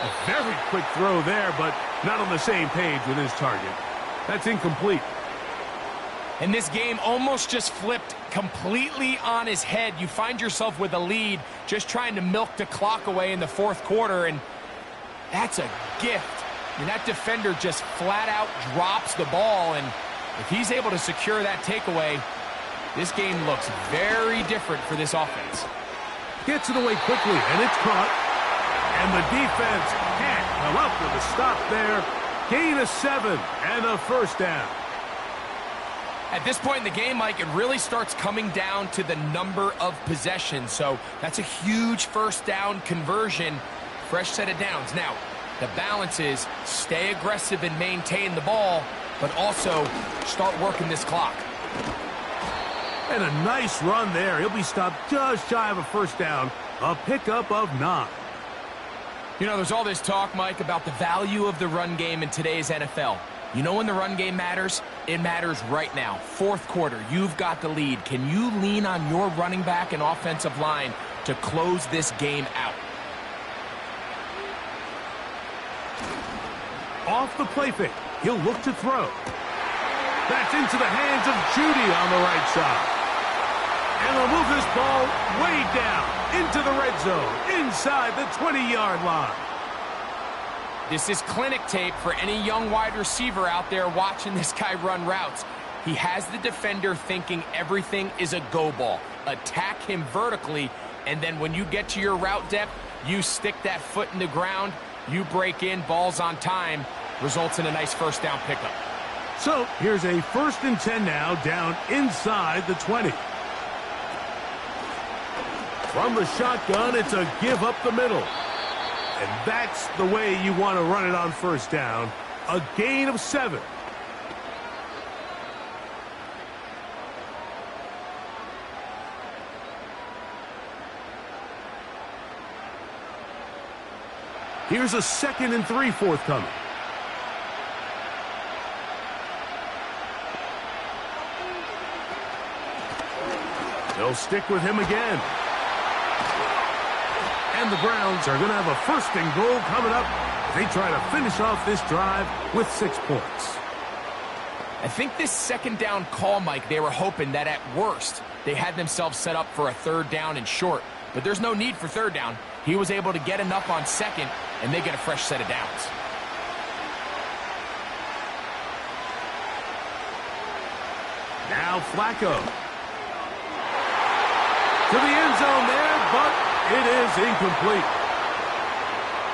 A very quick throw there, but not on the same page with his target. That's incomplete. And this game almost just flipped completely on his head. You find yourself with a lead, just trying to milk the clock away in the 4th quarter, and that's a gift. And that defender just flat out drops the ball, and if he's able to secure that takeaway, this game looks very different for this offense. Gets it away quickly, and it's caught. And the defense can't come up with a stop there. Gain of 7 and a 1st down. At this point in the game, Mike, it really starts coming down to the number of possessions. So that's a huge 1st down conversion, fresh set of downs. Now, the balance is stay aggressive and maintain the ball, but also start working this clock. And a nice run there. He'll be stopped just shy of a 1st down. A pickup of 9. You know, there's all this talk, Mike, about the value of the run game in today's NFL. You know when the run game matters? It matters right now. Fourth quarter, you've got the lead. Can you lean on your running back and offensive line to close this game out? Off the play fake, he'll look to throw. That's into the hands of Judy on the right side. And they'll move this ball way down into the red zone, inside the 20-yard line. This is clinic tape for any young wide receiver out there watching this guy run routes. He has the defender thinking everything is a go ball. Attack him vertically, and then when you get to your route depth, you stick that foot in the ground, you break in, balls on time, results in a nice first down pickup. So here's a 1st and 10 now, down inside the 20. From the shotgun, it's a give up the middle. And that's the way you want to run it on first down. A gain of 7. Here's a 2nd and 3 forthcoming. They'll stick with him again. And the Browns are going to have a 1st and goal coming up. They try to finish off this drive with 6 points. I think this 2nd down call, Mike, they were hoping that at worst they had themselves set up for a 3rd down and short. But there's no need for 3rd down. He was able to get enough on 2nd, and they get a fresh set of downs. Now Flacco. To the end zone there, but it is incomplete.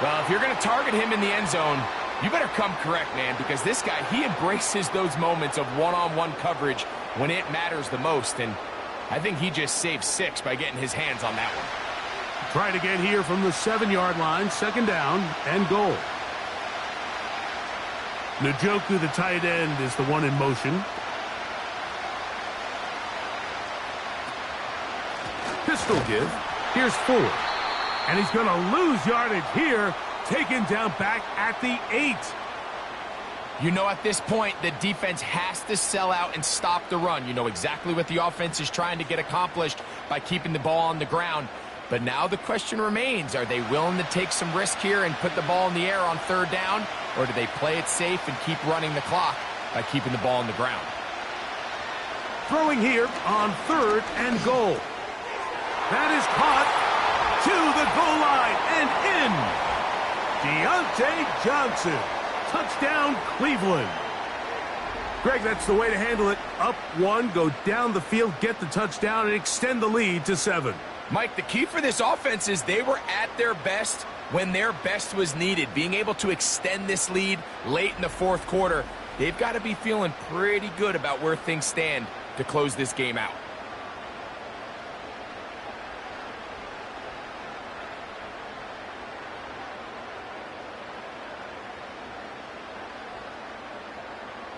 Well, if you're going to target him in the end zone, you better come correct, man, because this guy, he embraces those moments of one-on-one coverage when it matters the most, and I think he just saved 6 by getting his hands on that one. Try to get here from the 7-yard line, 2nd down and goal. Njoku, the tight end, is the one in motion. Pistol give. Here's Ford. And he's going to lose yardage here, taken down back at the 8. You know, at this point, the defense has to sell out and stop the run. You know exactly what the offense is trying to get accomplished by keeping the ball on the ground. But now the question remains, are they willing to take some risk here and put the ball in the air on 3rd down? Or do they play it safe and keep running the clock by keeping the ball on the ground? Throwing here on 3rd and goal. That is caught to the goal line and in. Deontay Johnson. Touchdown, Cleveland. Greg, that's the way to handle it. Up 1, go down the field, get the touchdown, and extend the lead to 7. Mike, the key for this offense is they were at their best when their best was needed. Being able to extend this lead late in the 4th quarter, they've got to be feeling pretty good about where things stand to close this game out.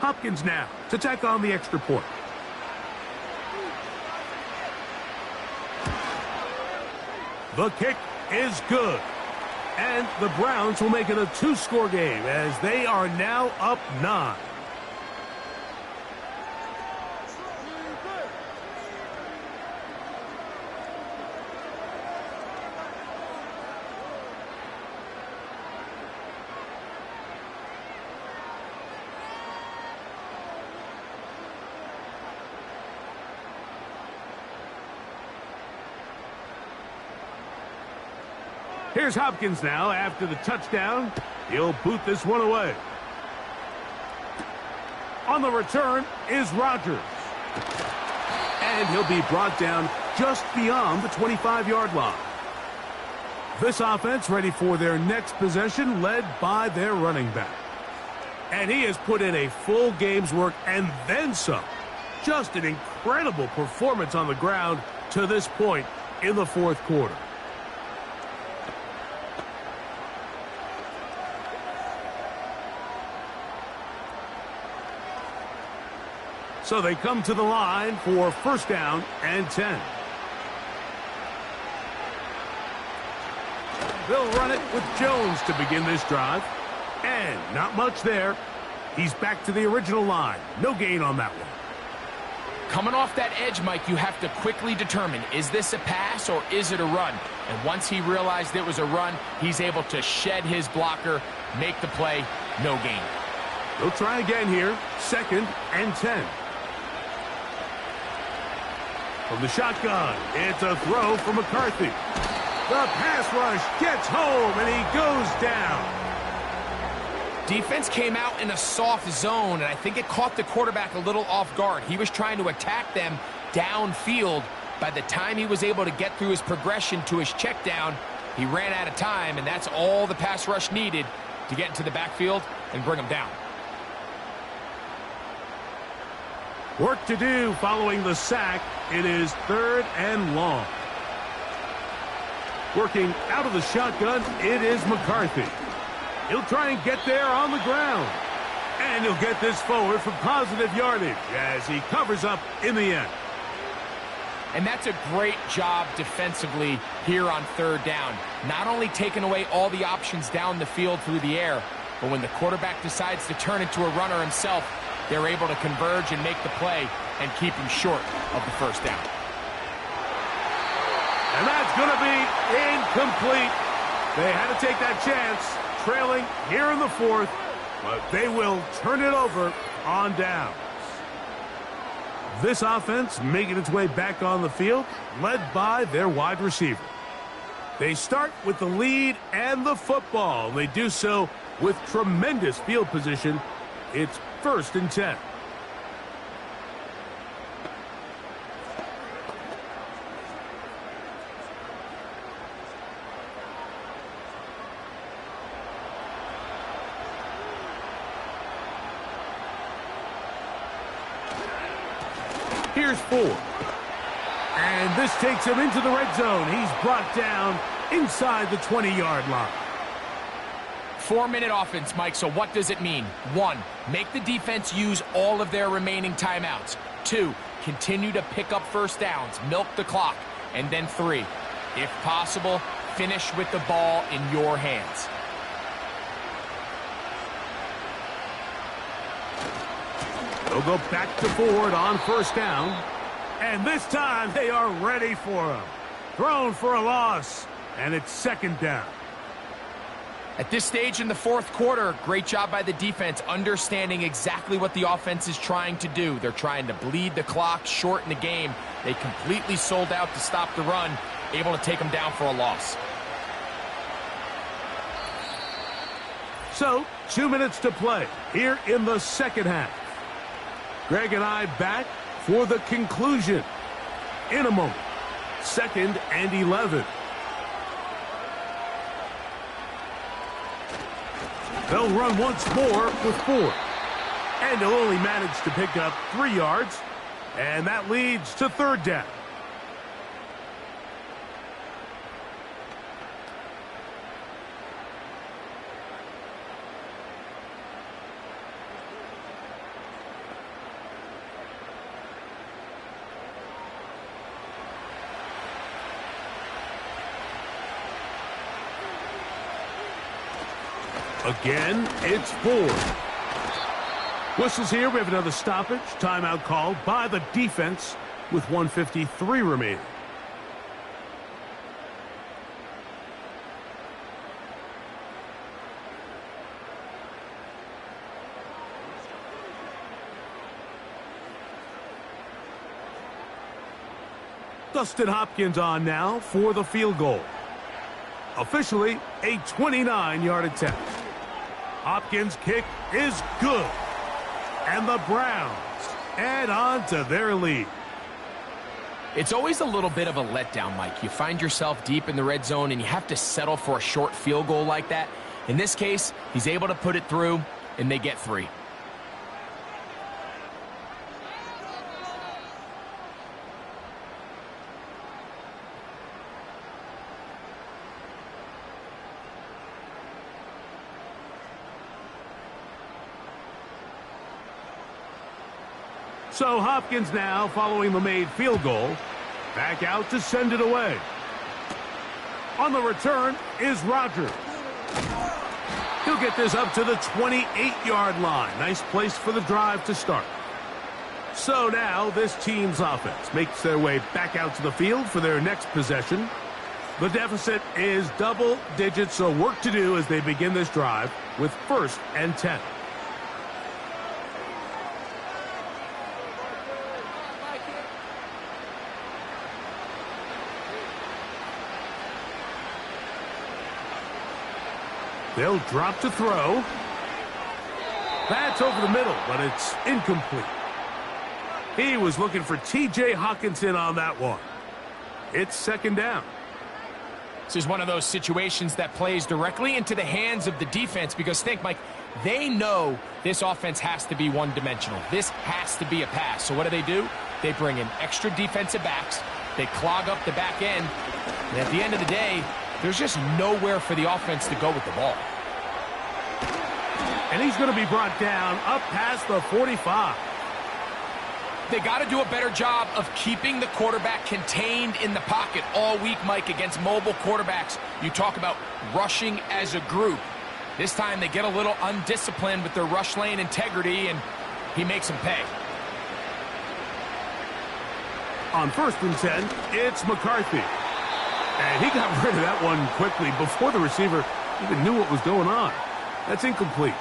Hopkins now to tack on the extra point. The kick is good. And the Browns will make it a 2-score game as they are now up 9. Here's Hopkins now after the touchdown. He'll boot this one away. On the return is Rodgers. And he'll be brought down just beyond the 25-yard line. This offense ready for their next possession, led by their running back. And he has put in a full game's work and then some. Just an incredible performance on the ground to this point in the 4th quarter. So they come to the line for 1st down and 10. They'll run it with Jones to begin this drive. And not much there. He's back to the original line. No gain on that one. Coming off that edge, Mike, you have to quickly determine, is this a pass or is it a run? And once he realized it was a run, he's able to shed his blocker, make the play, no gain. They'll try again here, 2nd and 10. From the shotgun, it's a throw for McCarthy. The pass rush gets home, and he goes down. Defense came out in a soft zone, and I think it caught the quarterback a little off guard. He was trying to attack them downfield. By the time he was able to get through his progression to his check down, he ran out of time, and that's all the pass rush needed to get into the backfield and bring him down. Work to do following the sack. It is 3rd and long. Working out of the shotgun, it is McCarthy. He'll try and get there on the ground. And he'll get this forward for positive yardage as he covers up in the end. And that's a great job defensively here on 3rd down. Not only taking away all the options down the field through the air, but when the quarterback decides to turn into a runner himself, they're able to converge and make the play and keep him short of the 1st down. And that's going to be incomplete. They had to take that chance, trailing here in the 4th, but they will turn it over on downs. This offense making its way back on the field, led by their wide receiver. They start with the lead and the football. They do so with tremendous field position. It's 1st and 10. Here's 4. And this takes him into the red zone. He's brought down inside the 20-yard line. 4-minute offense, Mike, so what does it mean? 1, make the defense use all of their remaining timeouts. 2, continue to pick up 1st downs, milk the clock. And then 3, if possible, finish with the ball in your hands. They'll go back to Ford on 1st down. And this time they are ready for him. Thrown for a loss. And it's 2nd down. At this stage in the 4th quarter, great job by the defense, understanding exactly what the offense is trying to do. They're trying to bleed the clock, shorten the game. They completely sold out to stop the run, able to take them down for a loss. So, 2 minutes to play here in the 2nd half. Greg and I back for the conclusion in a moment. 2nd and 11. They'll run once more with 4. And they'll only manage to pick up 3 yards. And that leads to 3rd down. Again, it's 4. Whistles here. We have another stoppage. Timeout called by the defense with 1:53 remaining. Dustin Hopkins on now for the field goal. Officially a 29-yard attempt. Hopkins' kick is good. And the Browns add on to their lead. It's always a little bit of a letdown, Mike. You find yourself deep in the red zone and you have to settle for a short field goal like that. In this case, he's able to put it through and they get 3. So Hopkins now, following the made field goal, back out to send it away. On the return is Rodgers. He'll get this up to the 28-yard line. Nice place for the drive to start. So now this team's offense makes their way back out to the field for their next possession. The deficit is double digits, so work to do as they begin this drive with 1st and 10. They'll drop to throw. That's over the middle, but it's incomplete. He was looking for T.J. Hockenson on that one. It's 2nd down. This is one of those situations that plays directly into the hands of the defense because think, Mike, they know this offense has to be one-dimensional. This has to be a pass. So what do? They bring in extra defensive backs. They clog up the back end. And at the end of the day, there's just nowhere for the offense to go with the ball. And he's going to be brought down up past the 45. They got to do a better job of keeping the quarterback contained in the pocket all week, Mike, against mobile quarterbacks. You talk about rushing as a group. This time they get a little undisciplined with their rush lane integrity, and he makes them pay. On 1st and 10, it's McCarthy. And he got rid of that one quickly before the receiver even knew what was going on. That's incomplete.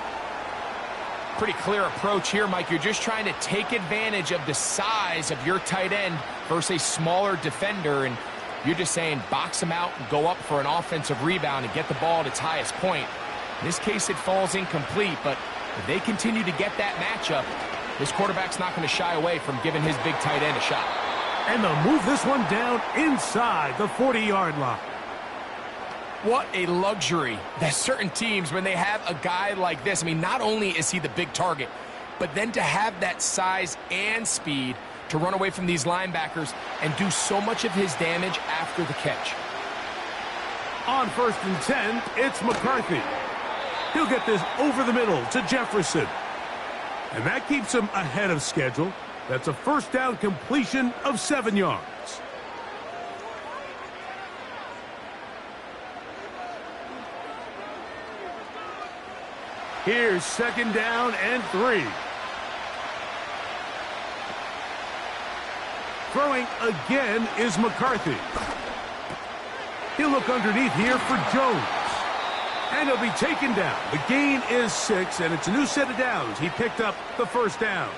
Pretty clear approach here, Mike. You're just trying to take advantage of the size of your tight end versus a smaller defender, and you're just saying box him out and go up for an offensive rebound and get the ball at its highest point. In this case, it falls incomplete, but if they continue to get that matchup, this quarterback's not going to shy away from giving his big tight end a shot. And they'll move this one down inside the 40-yard line. What a luxury that certain teams, when they have a guy like this, I mean, not only is he the big target, but then to have that size and speed to run away from these linebackers and do so much of his damage after the catch. On 1st and 10, it's McCarthy. He'll get this over the middle to Jefferson. And that keeps him ahead of schedule. That's a 1st down completion of 7 yards. Here's 2nd down and 3. Throwing again is McCarthy. He'll look underneath here for Jones. And he'll be taken down. The gain is 6, and it's a new set of downs. He picked up the 1st down.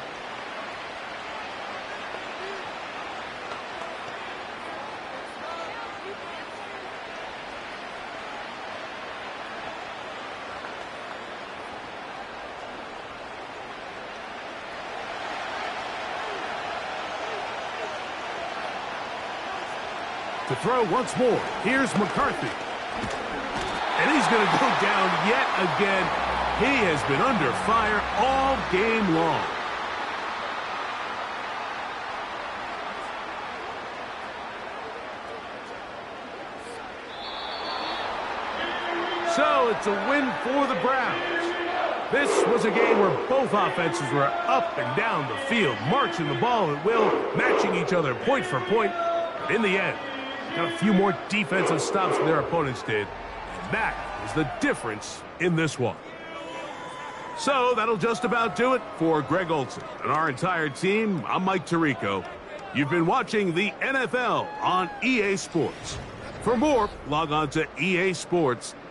To throw once more, here's McCarthy. And he's going to go down yet again. He has been under fire all game long. So it's a win for the Browns. This was a game where both offenses were up and down the field, marching the ball at will, matching each other point for point. But in the end, got a few more defensive stops than their opponents did. And that is the difference in this one. So that'll just about do it for Greg Olson and our entire team. I'm Mike Tirico. You've been watching the NFL on EA Sports. For more, log on to easports.com.